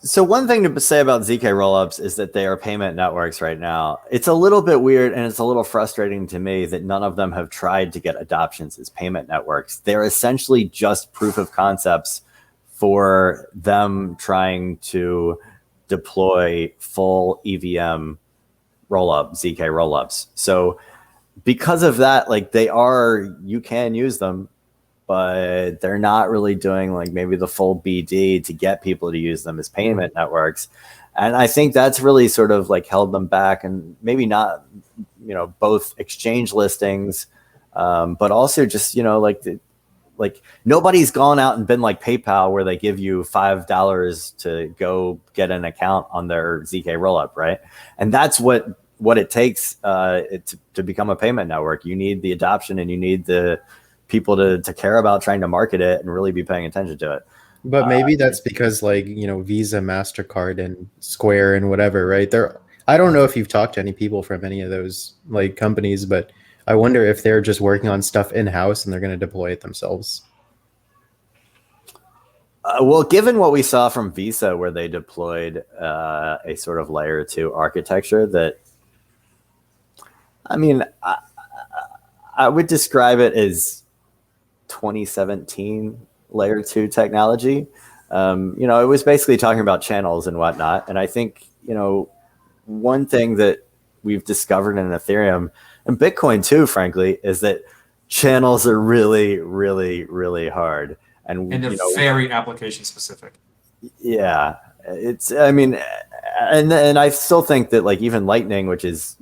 Speaker 4: So
Speaker 5: one thing to say about ZK rollups is that they are payment networks right now. It's a little bit weird and it's a little frustrating to me that none of them have tried to get adoptions as payment networks. They're essentially just proof of concepts for them trying to deploy full EVM rollup, ZK rollups. So because of that, like you can use them, but they're not really doing like maybe the full BD to get people to use them as payment networks. And I think that's really sort of like held them back, and maybe not, both exchange listings, but also just, like nobody's gone out and been like PayPal where they give you $5 to go get an account on their ZK rollup, right? And that's what it takes to become a payment network. You need the adoption, and you need the people to care about trying to market it and really be paying attention to it.
Speaker 3: But maybe that's because Visa, MasterCard, and Square and whatever, right? I don't know if you've talked to any people from any of those like companies, but I wonder if they're just working on stuff in-house and they're going to deploy it themselves.
Speaker 5: Well, given what we saw from Visa, where they deployed a sort of layer 2 architecture that, I would describe it as 2017 layer 2 technology. It was basically talking about channels and whatnot. And I think, one thing that we've discovered in Ethereum and Bitcoin too, frankly, is that channels are really, really, really hard. And
Speaker 2: they're very application specific.
Speaker 5: Yeah, and I still think that like even Lightning, which is,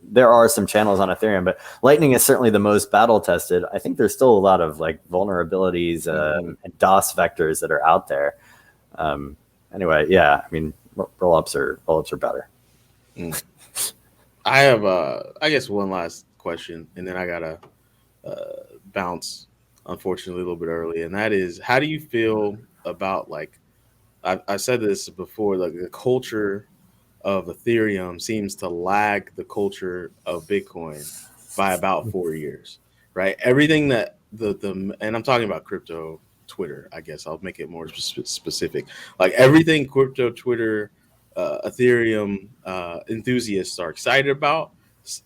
Speaker 5: there are some channels on Ethereum, but Lightning is certainly the most battle tested. I think there's still a lot of like vulnerabilities and DOS vectors that are out there. Anyway, yeah, rollups are better.
Speaker 4: I have I guess one last question, and then I gotta bounce, unfortunately, a little bit early, and that is, how do you feel about, like, I said this before, like the culture of Ethereum seems to lag the culture of Bitcoin by about 4 years, right? Everything that and I'm talking about crypto Twitter, I guess I'll make it more specific. Like everything crypto Twitter, Ethereum enthusiasts are excited about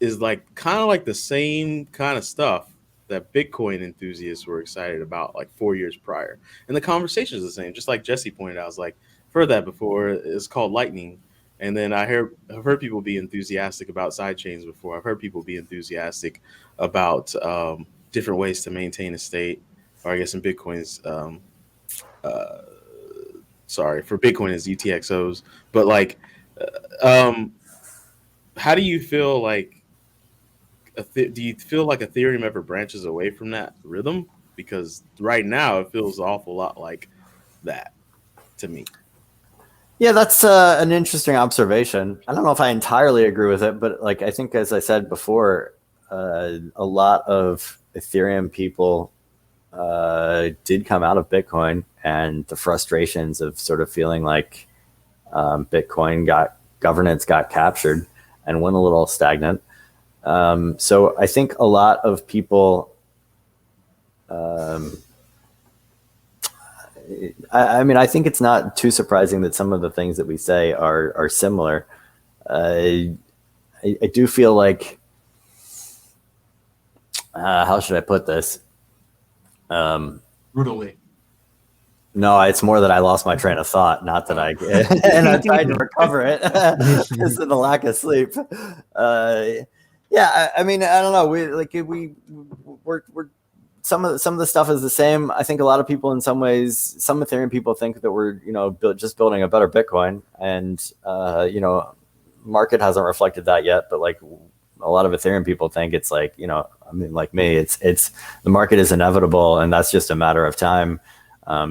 Speaker 4: is like kind of like the same kind of stuff that Bitcoin enthusiasts were excited about like 4 years prior. And the conversation is the same. Just like Jesse pointed out, I was like, I've heard that before. It's called Lightning. And then I've heard people be enthusiastic about sidechains before. I've heard people be enthusiastic about different ways to maintain a state, or I guess in Bitcoin's, for Bitcoin is UTXOs. But like, how do you feel like, do you feel like Ethereum ever branches away from that rhythm? Because right now it feels an awful lot like that to me.
Speaker 5: Yeah, that's an interesting observation. I don't know if I entirely agree with it, but like I think, as I said before, a lot of Ethereum people did come out of Bitcoin, and the frustrations of sort of feeling like Bitcoin governance got captured and went a little stagnant. So I think a lot of people, I think it's not too surprising that some of the things that we say are similar. I do feel like, how should I put this?
Speaker 2: Brutally.
Speaker 5: No, it's more that I lost my train of thought, not that and I tried to recover it because of the lack of sleep. Yeah, I don't know. We're some of the stuff is the same. I think a lot of people, in some ways, some Ethereum people think that we're just building a better Bitcoin, and market hasn't reflected that yet. But like a lot of Ethereum people think it's like like me, it's the market is inevitable, and that's just a matter of time.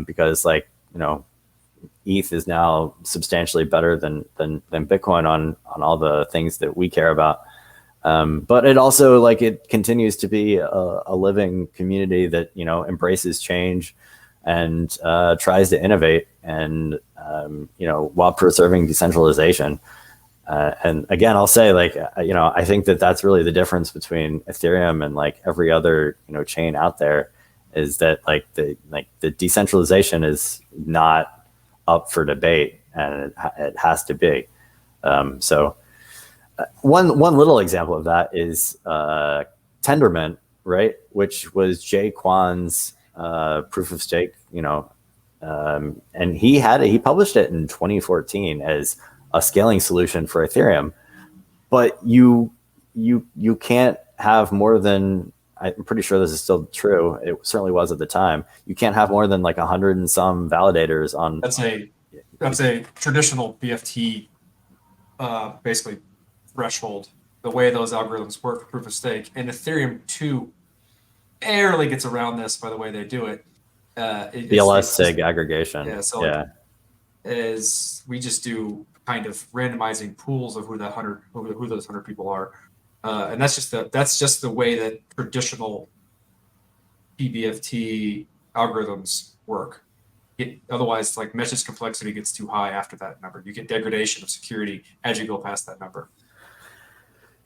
Speaker 5: Because ETH is now substantially better than Bitcoin on all the things that we care about. But it also it continues to be a living community that embraces change and tries to innovate and while preserving decentralization. And again, I'll say like, I think that that's really the difference between Ethereum and like every other, chain out there, is that like the decentralization is not up for debate, and it has to be. So one little example of that is Tendermint, right? Which was Jay Kwan's proof of stake, and he published it in 2014 as a scaling solution for Ethereum. But you can't have more than, I'm pretty sure this is still true, it certainly was at the time, you can't have more than like 100 and some validators on.
Speaker 2: That's a traditional BFT basically threshold, the way those algorithms work for proof of stake. And Ethereum 2 barely gets around this by the way they do it.
Speaker 5: BLS SIG aggregation.
Speaker 2: Yeah, so is we just do kind of randomizing pools of who those 100 people are, and that's just the way that traditional PBFT algorithms work. Otherwise, like message complexity gets too high after that number. You get degradation of security as you go past that number.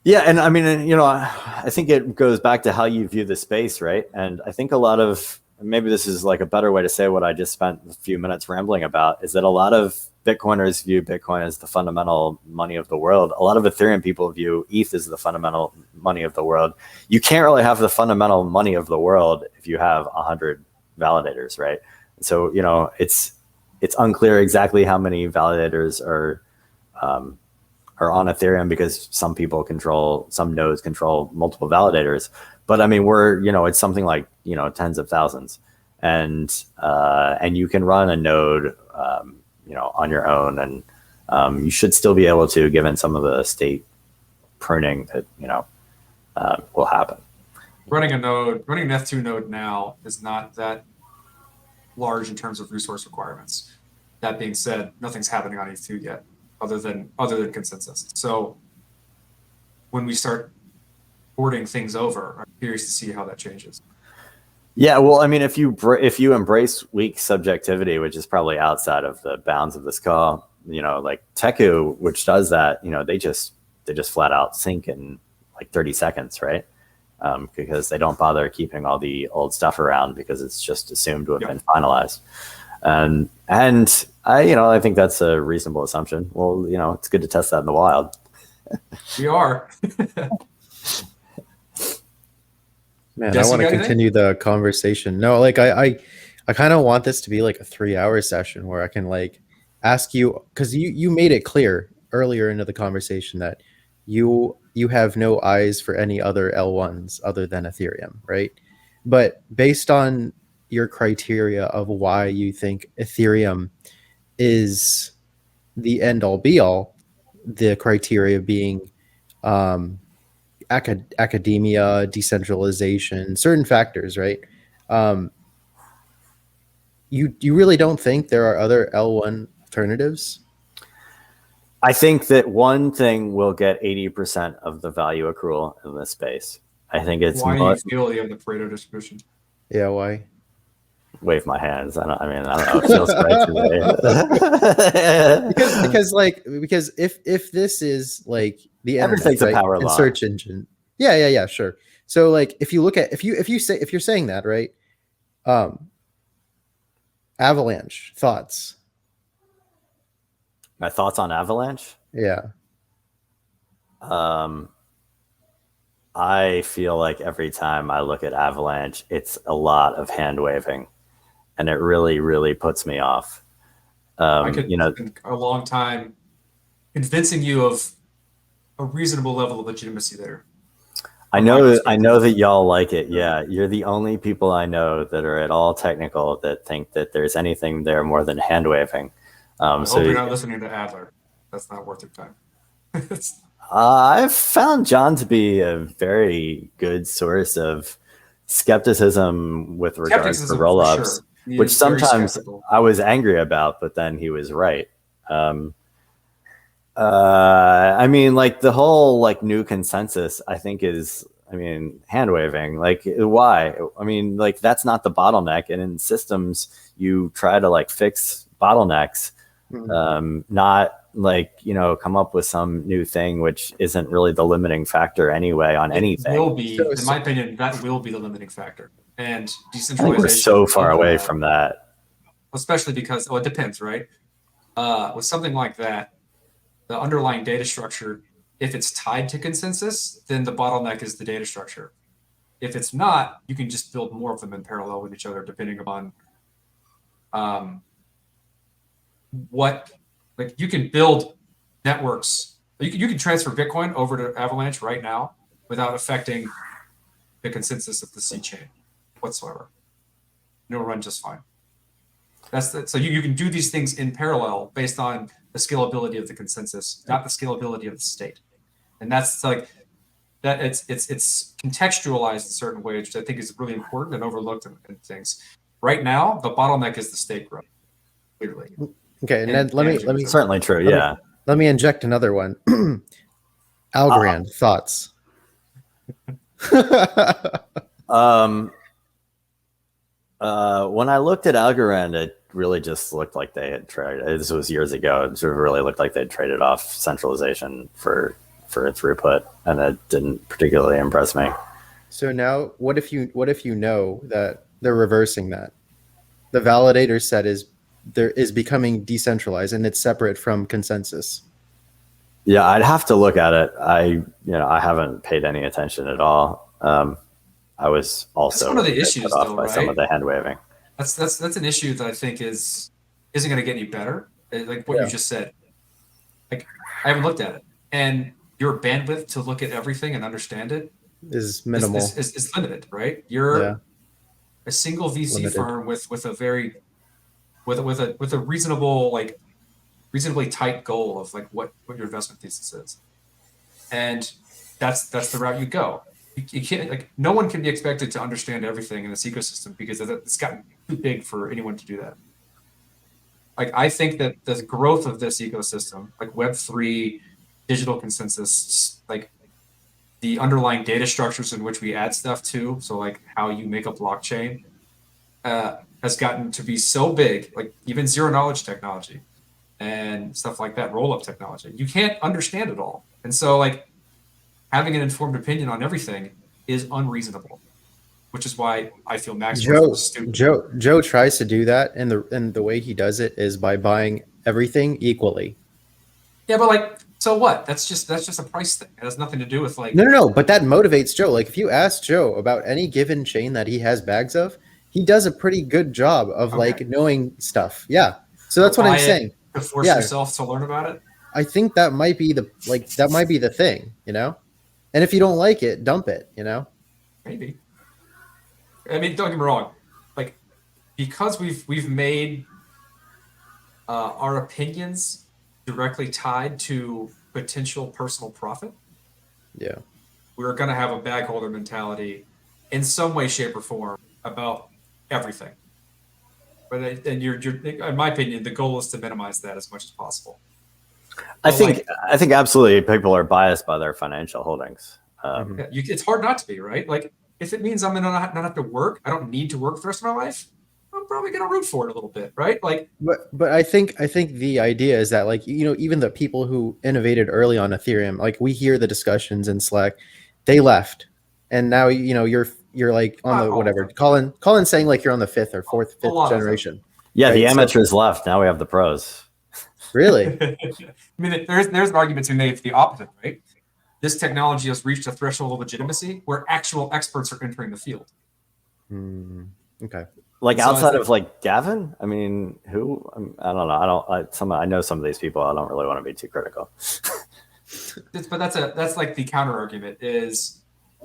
Speaker 5: Yeah, and I mean, I think it goes back to how you view the space, right? And I think a lot of, maybe this is like a better way to say what I just spent a few minutes rambling about, is that a lot of Bitcoiners view Bitcoin as the fundamental money of the world. A lot of Ethereum people view ETH as the fundamental money of the world. You can't really have the fundamental money of the world if you have 100 validators, right? So, it's unclear exactly how many validators are on Ethereum, because some nodes control multiple validators. But I mean, it's something like, tens of thousands, and you can run a node, on your own, and you should still be able to, given some of the state pruning that, will happen.
Speaker 2: Running an F2 node now is not that large in terms of resource requirements. That being said, nothing's happening on ETH2 yet, other than consensus. So when we start porting things over, I'm curious to see how that changes.
Speaker 5: Yeah, well, I mean, if you embrace weak subjectivity, which is probably outside of the bounds of this call, like Teku, which does that, they just flat out sync in like 30 seconds, right? Because they don't bother keeping all the old stuff around, because it's just assumed to have been finalized. And I think that's a reasonable assumption. Well, it's good to test that in the wild.
Speaker 2: We are.
Speaker 3: Man,
Speaker 2: Jesse,
Speaker 3: I want to continue the conversation. No, like I kind of want this to be like a 3-hour session where I can like ask you, because you made it clear earlier into the conversation that you have no eyes for any other L1s other than Ethereum, right? But based on your criteria of why you think Ethereum is the end all be all, the criteria being academia, decentralization, certain factors, right? You really don't think there are other L1 alternatives?
Speaker 5: I think that one thing will get 80% of the value accrual in this space. I think it's
Speaker 2: why do you feel you have the Pareto distribution?
Speaker 3: Yeah, why?
Speaker 5: Wave my hands. I don't know. It feels right to me.
Speaker 3: because if this is like the
Speaker 5: everything's
Speaker 3: internet,
Speaker 5: a power
Speaker 3: and
Speaker 5: law.
Speaker 3: search engine, yeah, sure. So like if you look at if you're saying that, right? Avalanche thoughts.
Speaker 5: My thoughts on Avalanche?
Speaker 3: Yeah.
Speaker 5: I feel like every time I look at Avalanche, it's a lot of hand waving, and it really, really puts me off.
Speaker 2: I could spend a long time convincing you of a reasonable level of legitimacy there.
Speaker 5: I know that y'all like it. Yeah, you're the only people I know that are at all technical that think that there's anything there more than hand waving.
Speaker 2: I hope you're not listening to Adler. That's not worth your time.
Speaker 5: I've found John to be a very good source of skepticism with regards to rollups,
Speaker 2: sure.
Speaker 5: which sometimes I was angry about, but then he was right. I mean, like the whole like new consensus, I think is, hand waving. Like, why? I mean, like that's not the bottleneck. And in systems, you try to like fix bottlenecks, not like, come up with some new thing which isn't really the limiting factor anyway on anything.
Speaker 2: It will be,
Speaker 3: So-
Speaker 2: in my opinion, that will be the limiting factor. And
Speaker 5: I think
Speaker 2: decentralization.
Speaker 5: we're so far away
Speaker 2: overall,
Speaker 5: from that.
Speaker 2: especially because, it depends, right? With something like that, the underlying data structure, if it's tied to consensus, then the bottleneck is the data structure. If it's not, you can just build more of them in parallel with each other, depending upon what, like, you can build networks. You can transfer Bitcoin over to Avalanche right now without affecting the consensus of the C chain whatsoever. It'll run just fine. So you can do these things in parallel based on the scalability of the consensus, not the scalability of the state. And that's like that. It's contextualized in certain ways, which I think is really important and overlooked in things. Right now, the bottleneck is the state growth, clearly.
Speaker 3: Okay, and then let me
Speaker 5: Certainly true. Yeah.
Speaker 3: let me inject another one. Algorand, thoughts?
Speaker 5: When I looked at Algorand, it really just looked like they had traded. This was years ago. It sort of really looked like they'd traded off centralization for throughput, and it didn't particularly impress me.
Speaker 3: So now, what if you know that they're reversing that? The validator set is becoming decentralized and it's separate from consensus.
Speaker 5: Yeah, I'd have to look at it. I haven't paid any attention at all. I was also
Speaker 2: That's one of the issues,
Speaker 5: put off
Speaker 2: though,
Speaker 5: by some
Speaker 2: right?
Speaker 5: of the hand waving.
Speaker 2: That's an issue that I think isn't going to get any better. Like what you just said. Like, I haven't looked at it, and your bandwidth to look at everything and understand it
Speaker 3: Is minimal.
Speaker 2: is limited, right? You're a single VC
Speaker 3: Limited.
Speaker 2: firm with a reasonable, like, reasonably tight goal of like what your investment thesis is, and that's the route you go. You can't, like, no one can be expected to understand everything in this ecosystem because it's gotten too big for anyone to do that. Like, I think that the growth of this ecosystem, like Web3, digital consensus, like the underlying data structures in which we add stuff to, so like how you make a blockchain, has gotten to be so big, like even zero knowledge technology and stuff like that, roll up technology. You can't understand it all. And so, like, having an informed opinion on everything is unreasonable, which is why I feel Maxwell is stupid.
Speaker 3: Joe tries to do that, and the way he does it is by buying everything equally.
Speaker 2: Yeah, but like, so what? That's just a price thing. It has nothing to do with like.
Speaker 3: No. But that motivates Joe. Like, if you ask Joe about any given chain that he has bags of, he does a pretty good job of like knowing stuff. Yeah. So that's what I'm saying.
Speaker 2: To force yourself to learn about it.
Speaker 3: I think that might be the thing, you know? And if you don't like it, dump it, you know?
Speaker 2: Maybe. I mean, don't get me wrong. Like, because we've made our opinions directly tied to potential personal profit.
Speaker 3: Yeah.
Speaker 2: We're going to have a bag holder mentality in some way, shape, or form about everything. But in my opinion, the goal is to minimize that as much as possible.
Speaker 5: I think absolutely people are biased by their financial holdings.
Speaker 2: It's hard not to be, right? Like, if it means I'm going to not have to work, I don't need to work for the rest of my life, I'm probably going to root for it a little bit, right? Like,
Speaker 3: but I think the idea is that, like, you know, even the people who innovated early on Ethereum, like, we hear the discussions in Slack, they left, and now, you know, you're like on the whatever. Colin saying like you're on the fifth generation.
Speaker 5: Yeah,
Speaker 3: right?
Speaker 5: the amateurs left. Now we have the pros.
Speaker 3: Really?
Speaker 2: I mean, there's an argument to be made for the opposite, right? This technology has reached a threshold of legitimacy where actual experts are entering the field.
Speaker 3: Okay.
Speaker 5: Like,
Speaker 2: So
Speaker 5: outside of like Gavin, I mean, who? I don't know. I know some of these people. I don't really want to be too critical.
Speaker 2: But that's like the counter argument is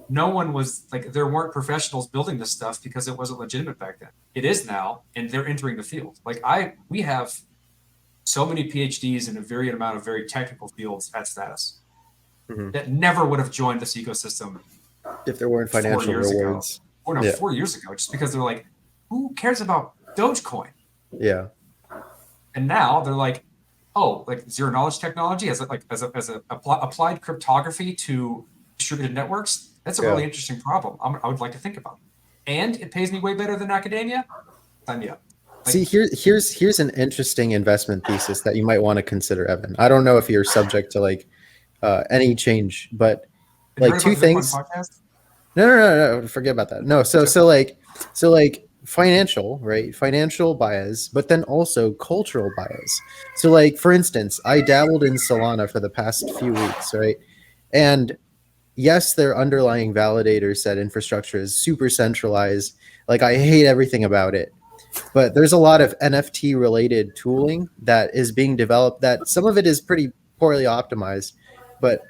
Speaker 2: no one was like, there weren't professionals building this stuff because it wasn't legitimate back then. It is now, and they're entering the field. Like, we have so many PhDs in a varied amount of very technical fields at Status that never would have joined this ecosystem
Speaker 3: if there weren't financial rewards.
Speaker 2: 4 years ago, just because they're like, who cares about Dogecoin?
Speaker 3: Yeah.
Speaker 2: And now they're like, oh, like zero knowledge technology as applied cryptography to distributed networks. That's a really interesting problem. I would like to think about it. And it pays me way better than academia. Sign me up.
Speaker 3: See, here's an interesting investment thesis that you might want to consider, Evan. I don't know if you're subject to like any change, but
Speaker 2: Have you
Speaker 3: like
Speaker 2: heard
Speaker 3: two
Speaker 2: about the Bitcoin
Speaker 3: things.
Speaker 2: podcast?
Speaker 3: No, forget about that. No, so like financial, right? Financial bias, but then also cultural bias. So like for instance, I dabbled in Solana for the past few weeks, right? And yes, their underlying validator set infrastructure is super centralized. Like I hate everything about it. But there's a lot of NFT related tooling that is being developed that some of it is pretty poorly optimized. But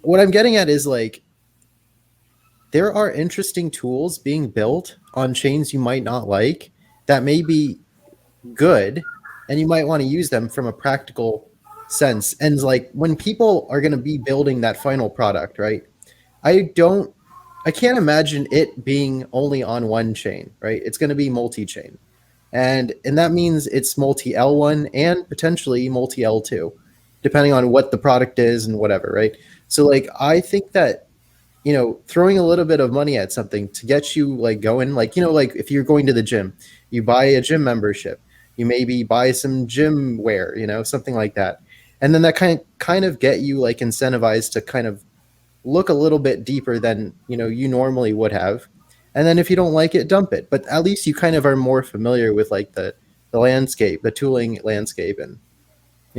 Speaker 3: what I'm getting at is like there are interesting tools being built on chains you might not like that may be good and you might want to use them from a practical sense. And like when people are going to be building that final product, right? I can't imagine it being only on one chain, right? It's going to be multi-chain. And that means it's multi L1 and potentially multi L2, depending on what the product is and whatever, right? So like I think that throwing a little bit of money at something to get you like going, like like if you're going to the gym, you buy a gym membership, you maybe buy some gym wear, something like that. And then that kind of get you like incentivized to kind of look a little bit deeper than you normally would have, and then if you don't like it, dump it. But at least you kind of are more familiar with like the landscape, the tooling landscape, and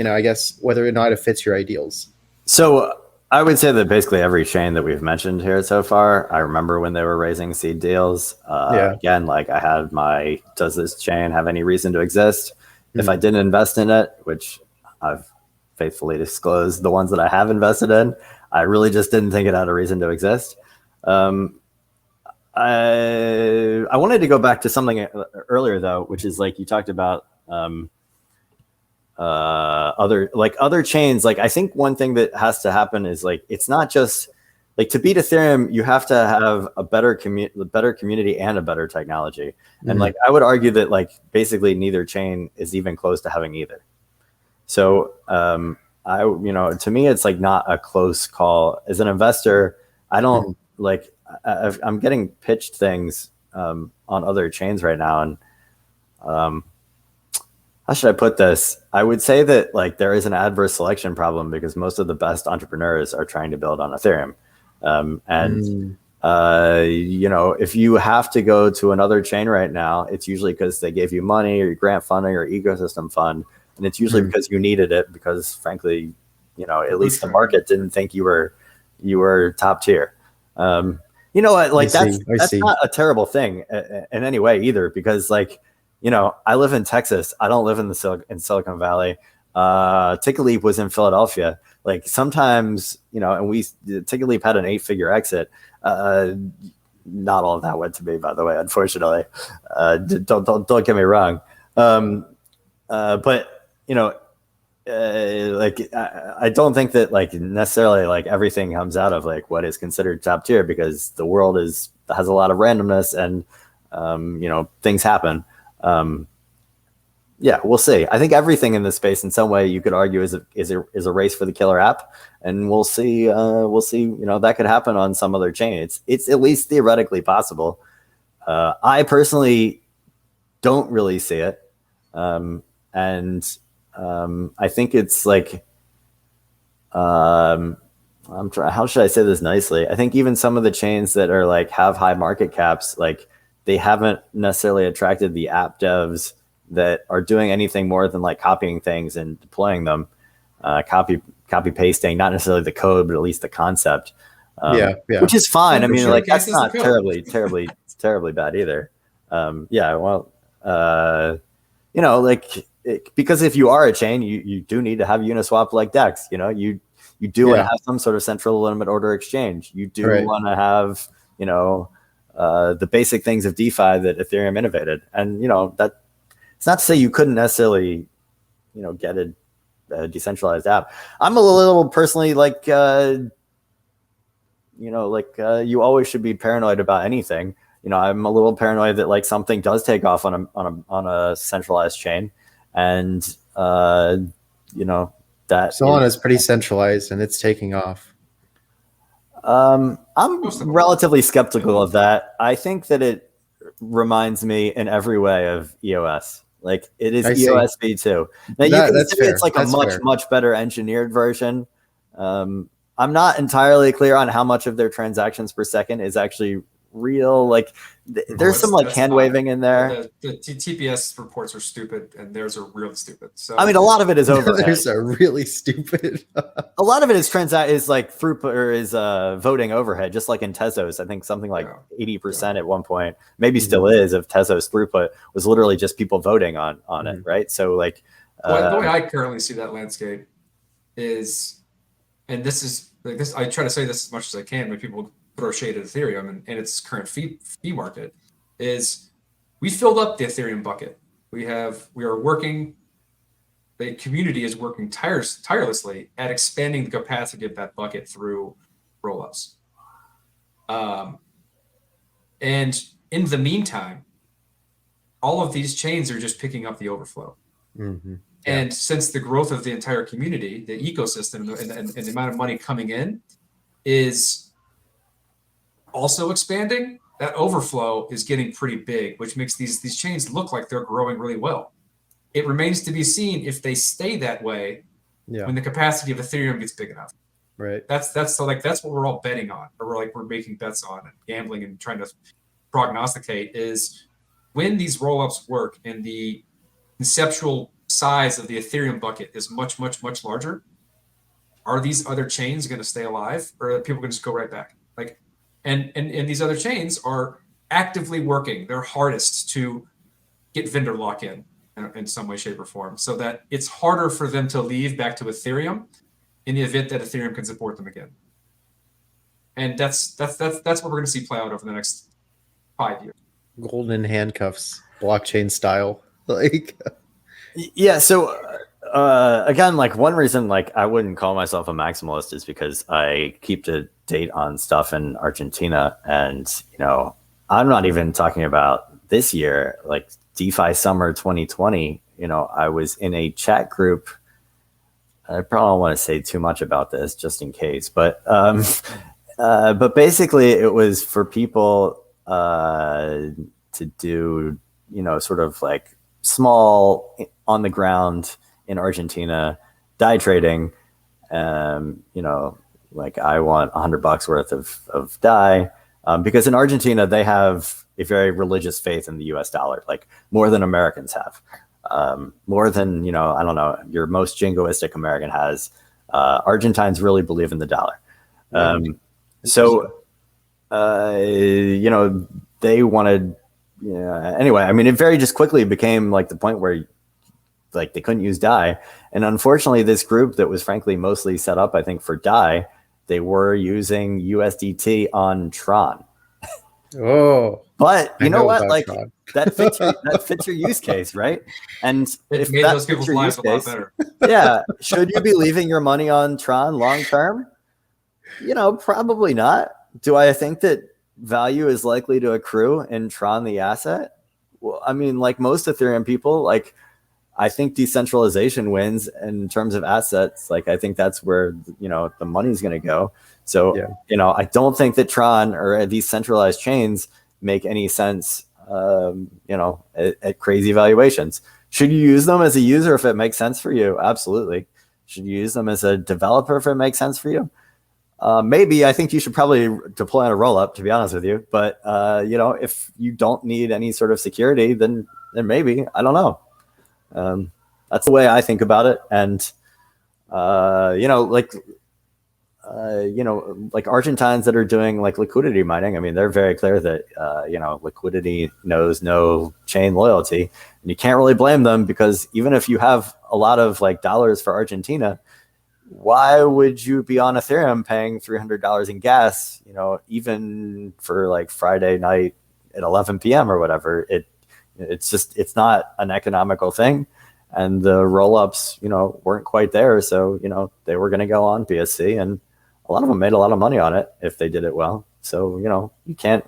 Speaker 3: I guess whether or not it fits your ideals.
Speaker 5: So I would say that basically every chain that we've mentioned here so far, I remember when they were raising seed deals. Again, like I had my, does this chain have any reason to exist? If I didn't invest in it, which I've faithfully disclosed the ones that I have invested in, I really just didn't think it had a reason to exist. I wanted to go back to something earlier though, which is like you talked about other chains. Like I think one thing that has to happen is like it's not just like to beat Ethereum, you have to have a better community and a better technology. And like I would argue that like basically neither chain is even close to having either. So to me it's like not a close call. As an investor, I don't like I'm getting pitched things on other chains right now, and how should I put this? I would say that like there is an adverse selection problem because most of the best entrepreneurs are trying to build on Ethereum. If you have to go to another chain right now, it's usually because they gave you money or grant funding or ecosystem fund. And it's usually because you needed it because frankly, at least the market didn't think you were top tier. Like that's not a terrible thing in any way either, because like, I live in Texas. I don't live in Silicon Valley. Ticketleap was in Philadelphia. Like sometimes, and Ticketleap had an 8-figure exit. Not all of that went to me, by the way, unfortunately. Don't get me wrong. But I don't think that like necessarily like everything comes out of like what is considered top tier, because the world has a lot of randomness and things happen. We'll see. I think everything in this space in some way you could argue is a race for the killer app, and we'll see that could happen on some other chain. It's at least theoretically possible. I personally don't really see it. I think it's like, how should I say this nicely? I think even some of the chains that are like have high market caps, like they haven't necessarily attracted the app devs that are doing anything more than like copying things and deploying them, copy pasting, not necessarily the code, but at least the concept, which is fine. I mean, like that's not terribly bad either. Because if you are a chain, you do need to have Uniswap like DEX. You do want to have some sort of central limit order exchange. You do want to have the basic things of DeFi that Ethereum innovated, and that it's not to say you couldn't necessarily get a decentralized app. I'm a little personally like you always should be paranoid about anything. I'm a little paranoid that like something does take off on a centralized chain. And that
Speaker 3: Solana is pretty centralized and it's taking off.
Speaker 5: I'm relatively skeptical of that. I think that it reminds me in every way of EOS. Like it is
Speaker 3: I see.
Speaker 5: EOS v2. Now you
Speaker 3: That-
Speaker 5: can
Speaker 3: that's
Speaker 5: say
Speaker 3: fair.
Speaker 5: it's like
Speaker 3: That's
Speaker 5: a much
Speaker 3: fair.
Speaker 5: much better engineered version. I'm not entirely clear on how much of their transactions per second is actually real. Like there's some like
Speaker 2: That's
Speaker 5: hand
Speaker 2: not-
Speaker 5: waving in there.
Speaker 2: The TPS reports are stupid, and theirs are really stupid. So
Speaker 5: I mean, a lot of it is overhead.
Speaker 3: There's a really stupid.
Speaker 5: A lot of it is like throughput or is voting overhead, just like in Tezos. I think something like 80% at one point, maybe still is, of Tezos throughput was literally just people voting on it, right? So like
Speaker 2: the way I currently see that landscape is, and this is like this. I try to say this as much as I can when people throw shade at Ethereum and its current fee market. Is we filled up the Ethereum bucket. We are working. The community is working tirelessly at expanding the capacity of that bucket through rollups. And in the meantime, all of these chains are just picking up the overflow.
Speaker 3: Mm-hmm.
Speaker 2: And since the growth of the entire community, the ecosystem, and the amount of money coming in is also expanding, that overflow is getting pretty big, which makes these chains look like they're growing really well. It remains to be seen if they stay that way when the capacity of Ethereum gets big enough.
Speaker 3: Right.
Speaker 2: That's what we're all betting on, or we're making bets on and gambling and trying to prognosticate is when these rollups work and the conceptual size of the Ethereum bucket is much, much, much larger. Are these other chains going to stay alive, or are people going to just go right back? Like, and these other chains are actively working their hardest to get vendor lock-in in some way, shape, or form, so that it's harder for them to leave back to Ethereum in the event that Ethereum can support them again. And that's what we're going to see play out over the next 5 years.
Speaker 3: Golden handcuffs, blockchain style. Like,
Speaker 5: yeah. So again, like one reason, like I wouldn't call myself a maximalist is because I keep the date on stuff in Argentina, and I'm not even talking about this year, like DeFi summer 2020. I was in a chat group. I probably don't want to say too much about this just in case, but basically it was for people to do, sort of like small on the ground in Argentina DAI trading. Like I want $100 worth of DAI because in Argentina they have a very religious faith in the US dollar, like more than Americans have. More than, I don't know, your most jingoistic American has. Argentines really believe in the dollar. They wanted, anyway, I mean, it very just quickly became like the point where like they couldn't use DAI. And unfortunately, this group that was frankly mostly set up, I think, for DAI, they were using USDT on Tron.
Speaker 3: oh,
Speaker 5: But you know what?
Speaker 3: about
Speaker 5: Like
Speaker 3: Tron.
Speaker 5: that fits your use case, right? And
Speaker 2: It
Speaker 5: if
Speaker 2: made
Speaker 5: that
Speaker 2: those
Speaker 5: fits
Speaker 2: people's
Speaker 5: your
Speaker 2: lives
Speaker 5: use
Speaker 2: a lot
Speaker 5: case,
Speaker 2: better.
Speaker 5: yeah, should you be leaving your money on Tron long term? Probably not. Do I think that value is likely to accrue in Tron the asset? Well, I mean, like most Ethereum people, like I think decentralization wins in terms of assets. Like I think that's where the money's going to go. So I don't think that Tron or these centralized chains make any sense. At crazy valuations. Should you use them as a user if it makes sense for you? Absolutely. Should you use them as a developer if it makes sense for you? Maybe. I think you should probably deploy on a rollup, to be honest with you. But if you don't need any sort of security, then maybe. I don't know. That's the way I think about it. And like Argentines that are doing like liquidity mining. I mean, they're very clear that liquidity knows no chain loyalty, and you can't really blame them because even if you have a lot of like dollars for Argentina, why would you be on Ethereum paying $300 in gas? Even for like Friday night at 11 p.m. or whatever. It's not an economical thing, and the rollups weren't quite there, so they were going to go on BSC and. A lot of them made a lot of money on it if they did it well. So, you can't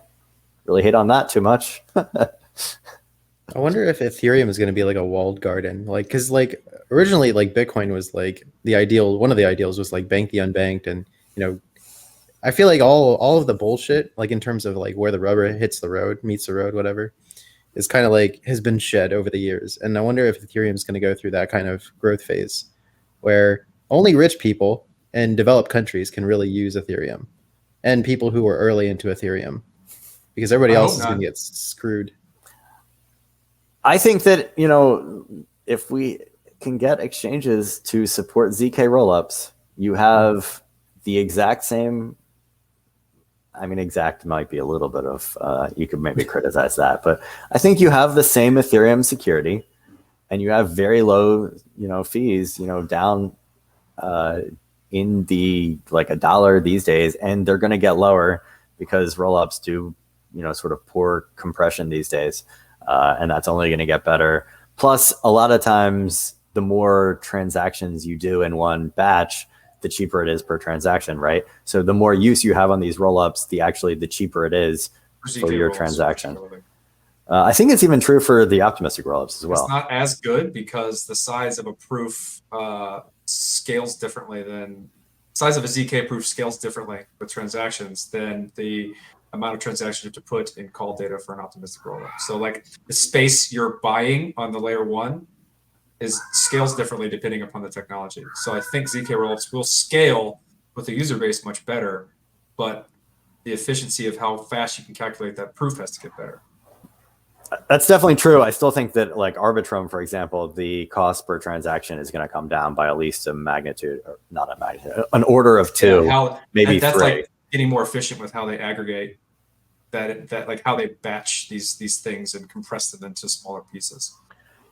Speaker 5: really hate on that too much.
Speaker 3: I wonder if Ethereum is going to be like a walled garden. Like, because like originally like Bitcoin was like the ideal. One of the ideals was like bank the unbanked. And, I feel like all of the bullshit, like in terms of like where the rubber meets the road, whatever, is kind of like has been shed over the years. And I wonder if Ethereum is going to go through that kind of growth phase where only rich people and developed countries can really use Ethereum, and people who are early into Ethereum, because everybody
Speaker 2: I
Speaker 3: else
Speaker 2: hope
Speaker 3: is going
Speaker 2: not.
Speaker 3: to get screwed.
Speaker 5: I think that, you know, if we can get exchanges to support ZK rollups, you have the exact same. I mean, exact might be a little bit of, you could maybe criticize that, but I think you have the same Ethereum security, and you have very low, you know, fees, you know, down in the like $1 these days, and they're going to get lower because rollups do, you know, sort of poor compression these days, and that's only going to get better. Plus, a lot of times, the more transactions you do in one batch, the cheaper it is per transaction, right? So the more use you have on these rollups, the cheaper it is for your transaction. I think it's even true for the optimistic rollups as well.
Speaker 2: It's not as good because the size of a proof scales differently than size of a ZK proof scales differently with transactions than the amount of transactions you have to put in call data for an optimistic rollup. So like the space you're buying on the layer one is scales differently depending upon the technology. So I think ZK rollups will scale with the user base much better, but the efficiency of how fast you can calculate that proof has to get better.
Speaker 5: That's definitely true. I still think that like Arbitrum, for example, the cost per transaction is going to come down by at least a magnitude, or not a magnitude, an order of two, maybe
Speaker 2: that's
Speaker 5: 3.
Speaker 2: like getting more efficient with how they aggregate that like how they batch these things and compress them into smaller pieces.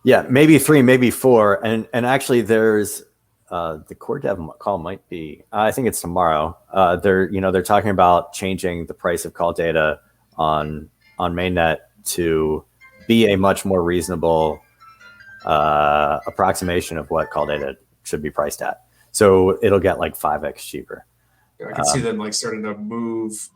Speaker 5: Yeah, maybe 3, maybe 4. And actually there's the core dev call might be, I think it's tomorrow. They're talking about changing the price of call data on mainnet to be a much more reasonable approximation of what call data should be priced at. So it'll get like 5x cheaper.
Speaker 2: I can see them like starting to move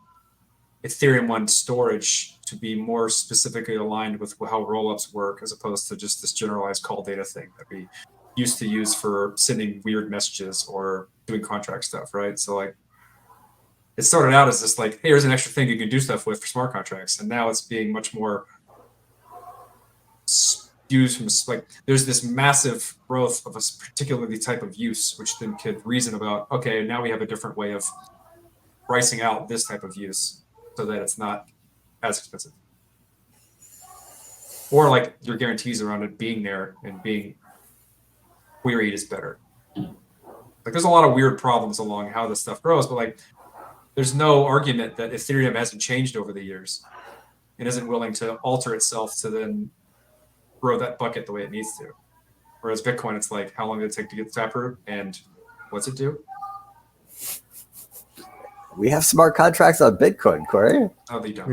Speaker 2: Ethereum 1 storage to be more specifically aligned with how rollups work, as opposed to just this generalized call data thing that we used to use for sending weird messages or doing contract stuff, right? So like it started out as this like, hey, here's an extra thing you can do stuff with for smart contracts, and now it's being much more used from like there's this massive growth of a particularly type of use, which then could reason about, okay, now we have a different way of pricing out this type of use so that it's not as expensive, or like your guarantees around it being there and being queried is better. Like there's a lot of weird problems along how this stuff grows, but like there's no argument that Ethereum hasn't changed over the years and isn't willing to alter itself to then grow that bucket the way it needs to. Whereas Bitcoin, it's like, how long did it take to get the taproot and what's it do?
Speaker 5: We have smart contracts on Bitcoin, Corey.
Speaker 2: No, they don't.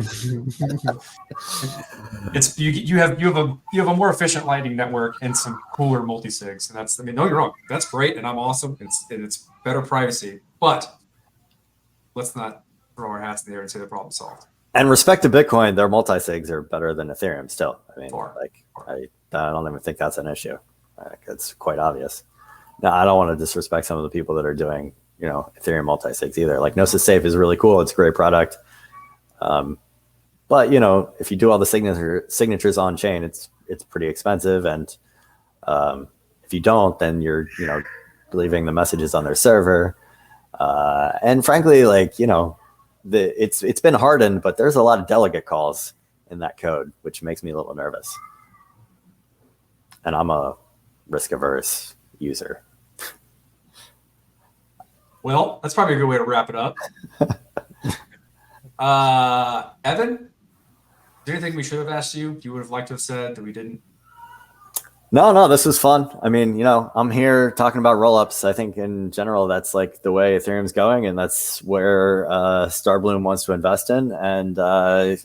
Speaker 2: It's you have a more efficient Lightning network and some cooler multi-sigs, and that's, I mean, no, you're wrong. That's great, and I'm awesome. It's better privacy, but let's not throw our hats in the air and say the problem solved.
Speaker 5: And respect to Bitcoin, their multi-sigs are better than Ethereum still. I mean,
Speaker 2: Far.
Speaker 5: I don't even think that's an issue. It's quite obvious. Now, I don't want to disrespect some of the people that are doing, you know, Ethereum multi-sigs either. Like Gnosis Safe is really cool. It's a great product. But, you know, if you do all the signatures on chain, it's pretty expensive. And if you don't, then you're, you know, leaving the messages on their server. And frankly, like, you know, it's been hardened, but there's a lot of delegate calls in that code, which makes me a little nervous. And I'm a risk-averse user.
Speaker 2: Well, that's probably a good way to wrap it up. Evan, is there anything we should have asked you would have liked to have said that we didn't?
Speaker 5: No, this was fun. I mean, you know, I'm here talking about rollups. I think in general, that's like the way Ethereum's going, and that's where Starbloom wants to invest in. And,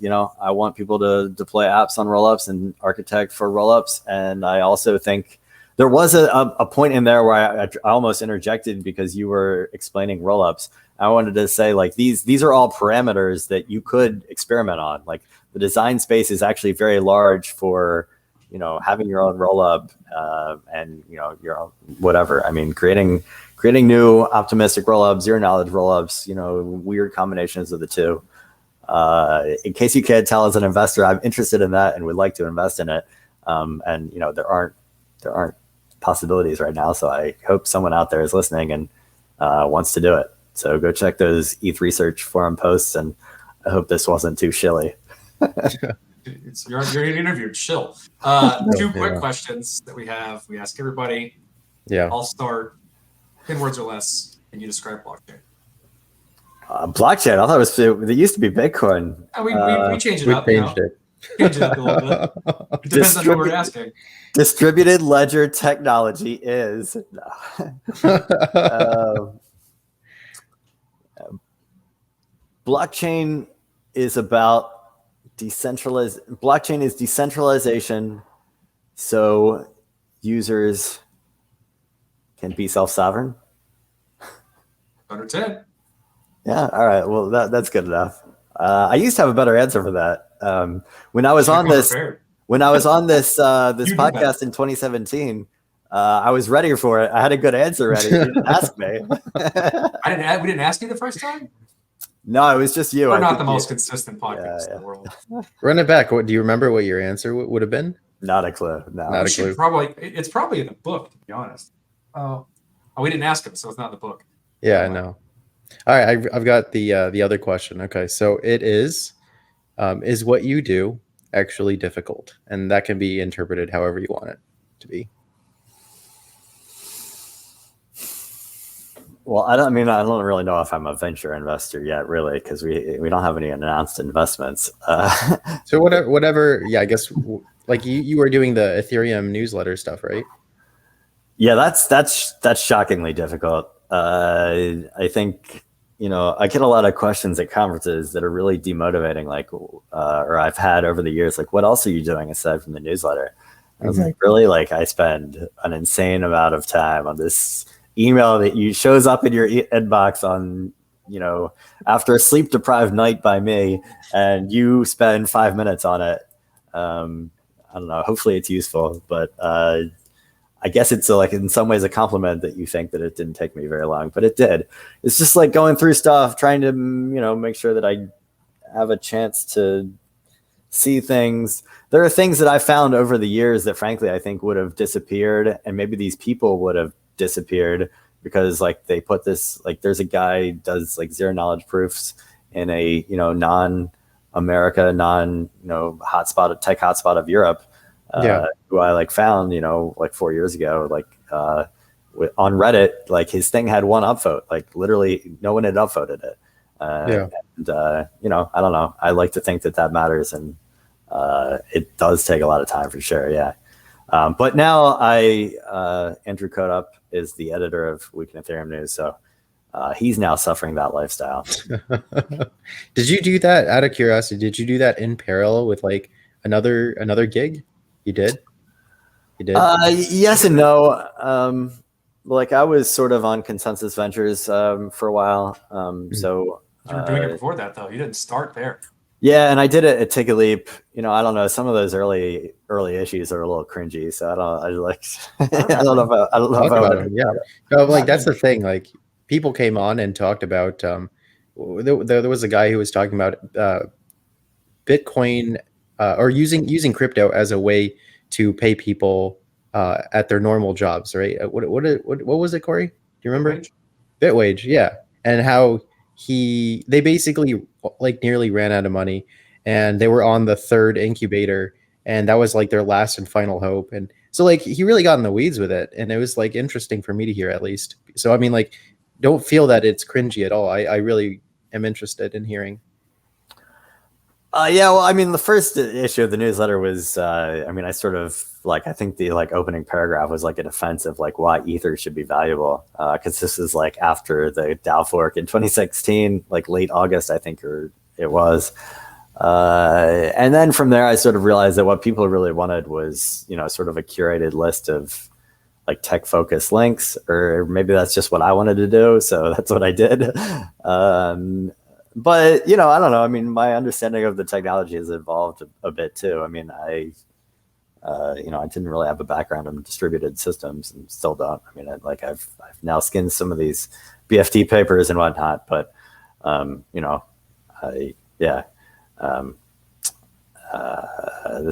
Speaker 5: you know, I want people to deploy apps on rollups and architect for rollups. And I also think there was a point in there where I almost interjected because you were explaining rollups. I wanted to say, like, these are all parameters that you could experiment on. Like, the design space is actually very large for, you know, having your own roll up and, you know, your own whatever. I mean, creating new optimistic roll ups, zero knowledge roll ups, you know, weird combinations of the two. In case you can't tell, as an investor, I'm interested in that and would like to invest in it. And there aren't possibilities right now. So I hope someone out there is listening and wants to do it. So go check those ETH Research forum posts, and I hope this wasn't too shilly.
Speaker 2: You're interviewed. Chill. Two quick questions that we have. We ask everybody.
Speaker 3: Yeah.
Speaker 2: I'll start. 10 words or less. Can you describe blockchain?
Speaker 5: Blockchain. I thought it used to be Bitcoin.
Speaker 2: We changed it
Speaker 3: We
Speaker 2: up.
Speaker 3: changed it.
Speaker 2: Changed it up a little bit. It depends on who we're asking.
Speaker 5: Distributed ledger technology is. Blockchain is about blockchain is decentralization, so users can be self-sovereign.
Speaker 2: Under 10.
Speaker 5: Yeah. All right. Well, that's good enough. I used to have a better answer for that. When I was on this podcast in 2017, I was ready for it. I had a good answer ready. You didn't ask me.
Speaker 2: We didn't ask you the first time?
Speaker 5: No, it was just you.
Speaker 2: We're not the most consistent podcast in the world.
Speaker 3: Run it back. Do you remember what your answer would have been?
Speaker 5: Not a clue. No.
Speaker 3: Not a clue.
Speaker 2: It's probably in the book, to be honest. Oh, we didn't ask him, so it's not in the book.
Speaker 3: Yeah, I know. All right, I've got the other question. Okay, so it is what you do actually difficult? And that can be interpreted however you want it to be.
Speaker 5: Well, I don't really know if I'm a venture investor yet, really, because we don't have any announced investments.
Speaker 3: So whatever. Yeah, I guess like you were doing the Ethereum newsletter stuff, right?
Speaker 5: Yeah, that's shockingly difficult. I think I get a lot of questions at conferences that are really demotivating, like, or I've had over the years, like, what else are you doing aside from the newsletter? I was like, really? Like, I spend an insane amount of time on this email that shows up in your inbox on, after a sleep deprived night by me, and you spend 5 minutes on it. I don't know. Hopefully it's useful, but I guess it's like in some ways a compliment that you think that it didn't take me very long, but it did. It's just like going through stuff, trying to, make sure that I have a chance to see things. There are things that I found over the years that frankly I think would have disappeared, and maybe these people would have disappeared because like they put this, like there's a guy who does like zero knowledge proofs in a non-America, tech hotspot of Europe, who I like found like 4 years ago, like on Reddit, like his thing had one upvote, like literally no one had upvoted it. And I don't know, I like to think that matters, and it does take a lot of time for sure. Yeah. But now Andrew Kodup is the editor of Week in Ethereum News. So he's now suffering that lifestyle.
Speaker 3: Did you do that out of curiosity? Did you do that in parallel with like another gig? You did?
Speaker 5: Yes and no. Like I was sort of on Consensus Ventures for a while. So
Speaker 2: you were doing it before that though. You didn't start there.
Speaker 5: Yeah, and I did it at Take a Leap. I don't know. Some of those early issues are a little cringy, so I don't know if I would.
Speaker 3: Yeah, no, like that's the thing. Like people came on and talked about. There was a guy who was talking about Bitcoin or using crypto as a way to pay people at their normal jobs, right? What was it, Corey? Do you remember? Bitwage, yeah, and how they basically like nearly ran out of money, and they were on the third incubator, and that was like their last and final hope. And so like he really got in the weeds with it, and it was like interesting for me to hear at least. So I mean, like, don't feel that it's cringy at all. I really am interested in hearing.
Speaker 5: Yeah, well, I mean, the first issue of the newsletter was, I sort of like, I think the like opening paragraph was like a defense of like why Ether should be valuable. Cause this is like after the DAO fork in 2016, like late August, I think, or it was. And then from there, I sort of realized that what people really wanted was, sort of a curated list of like tech focused links, or maybe that's just what I wanted to do. So that's what I did. But, I don't know. I mean, my understanding of the technology has evolved a bit too. I mean, I didn't really have a background in distributed systems and still don't. I mean, I've now skinned some of these BFT papers and whatnot, but,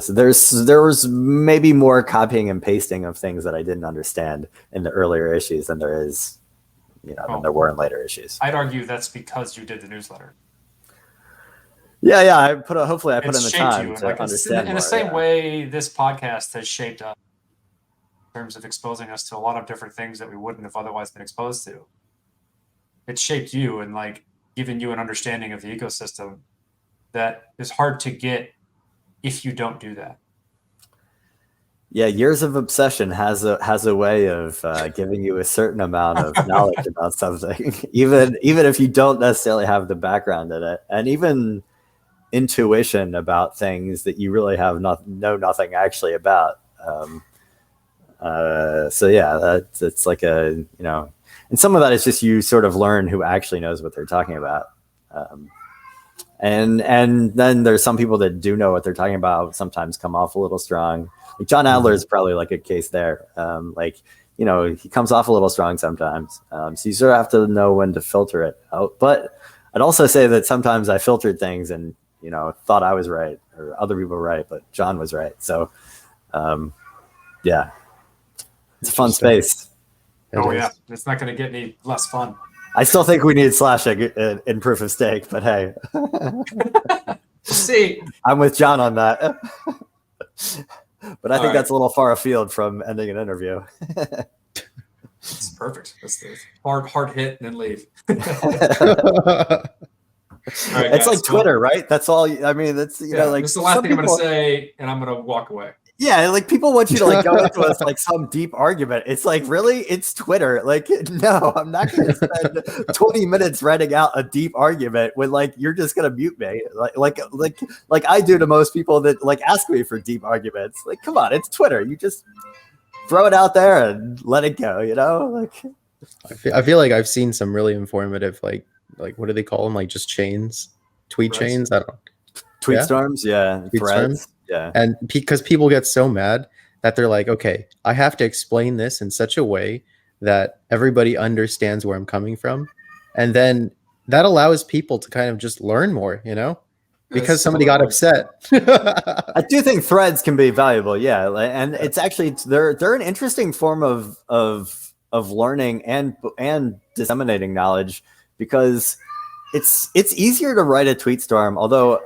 Speaker 5: There was maybe more copying and pasting of things that I didn't understand in the earlier issues than there is, than there were in later issues.
Speaker 2: I'd argue that's because you did the newsletter.
Speaker 5: Yeah. Hopefully I put in
Speaker 2: It's
Speaker 5: the
Speaker 2: shaped
Speaker 5: time
Speaker 2: you
Speaker 5: to understand
Speaker 2: in
Speaker 5: more,
Speaker 2: the same
Speaker 5: yeah.
Speaker 2: way this podcast has shaped us in terms of exposing us to a lot of different things that we wouldn't have otherwise been exposed to. It shaped you and like giving you an understanding of the ecosystem that is hard to get if you don't do that.
Speaker 5: Yeah, years of obsession has a way of giving you a certain amount of knowledge about something, even if you don't necessarily have the background in it, and even intuition about things that you really have know nothing actually about. So yeah, it's like and some of that is just you sort of learn who actually knows what they're talking about. And then there's some people that do know what they're talking about, sometimes come off a little strong. Like John Adler is probably like a case there. He comes off a little strong sometimes. So you sort of have to know when to filter it out. But I'd also say that sometimes I filtered things and, thought I was right or other people were right, but John was right. So, yeah, it's a fun space.
Speaker 2: Yeah. It's not going to get any less fun.
Speaker 5: I still think we need slash in proof of stake, but hey,
Speaker 2: see,
Speaker 5: I'm with John on that. But I think that's a little far afield from ending an interview.
Speaker 2: It's perfect. That's the hard hit and then leave. Right,
Speaker 5: it's like Twitter, right? That's all. I mean, that's like
Speaker 2: this is the last thing I'm going to say, and I'm going to walk away.
Speaker 5: Yeah, like people want you to like go into us like some deep argument. It's like, really? It's Twitter. Like, no, I'm not going to spend 20 minutes writing out a deep argument when like you're just going to mute me, like I do to most people that like ask me for deep arguments. Like, come on, it's Twitter. You just throw it out there and let it go. Like
Speaker 3: I feel like I've seen some really informative like what do they call them? Like just chains, tweet
Speaker 2: Threads.
Speaker 3: chains. I don't.
Speaker 5: Tweet storms, yeah,
Speaker 3: Tweet
Speaker 5: threads.
Speaker 3: storms.
Speaker 5: Yeah.
Speaker 3: And because people get so mad that they're like, okay, I have to explain this in such a way that everybody understands where I'm coming from. And then that allows people to kind of just learn more, because somebody got upset.
Speaker 5: I do think threads can be valuable. Yeah. And it's actually, they're an interesting form of learning and disseminating knowledge, because it's easier to write a tweet storm. Although,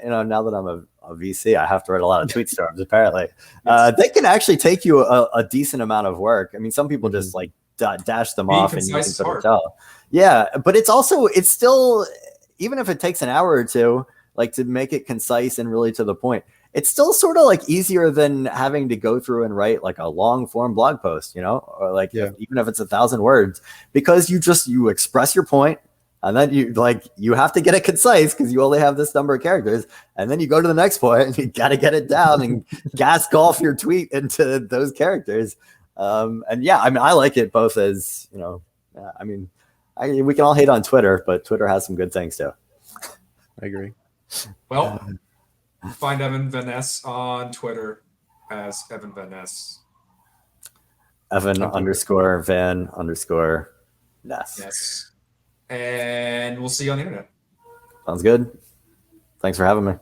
Speaker 5: now that I'm a VC, I have to write a lot of tweet storms. Apparently, they can actually take you a decent amount of work. I mean, some people just like dash them off and you can sort of tell. Yeah, but it's still, even if it takes an hour or two, like to make it concise and really to the point, it's still sort of like easier than having to go through and write like a long form blog post, or like even if it's 1,000 words, because you express your point. And then you have to get it concise because you only have this number of characters. And then you go to the next point and you got to get it down and gas golf your tweet into those characters. And yeah, I mean, I like it both as, we can all hate on Twitter, but Twitter has some good things too.
Speaker 3: I agree.
Speaker 2: Well, find Evan Van Ness on Twitter as Evan Van Ness.
Speaker 5: Evan_Van_Ness.
Speaker 2: Yes. And we'll see you on the internet.
Speaker 5: Sounds good. Thanks for having me.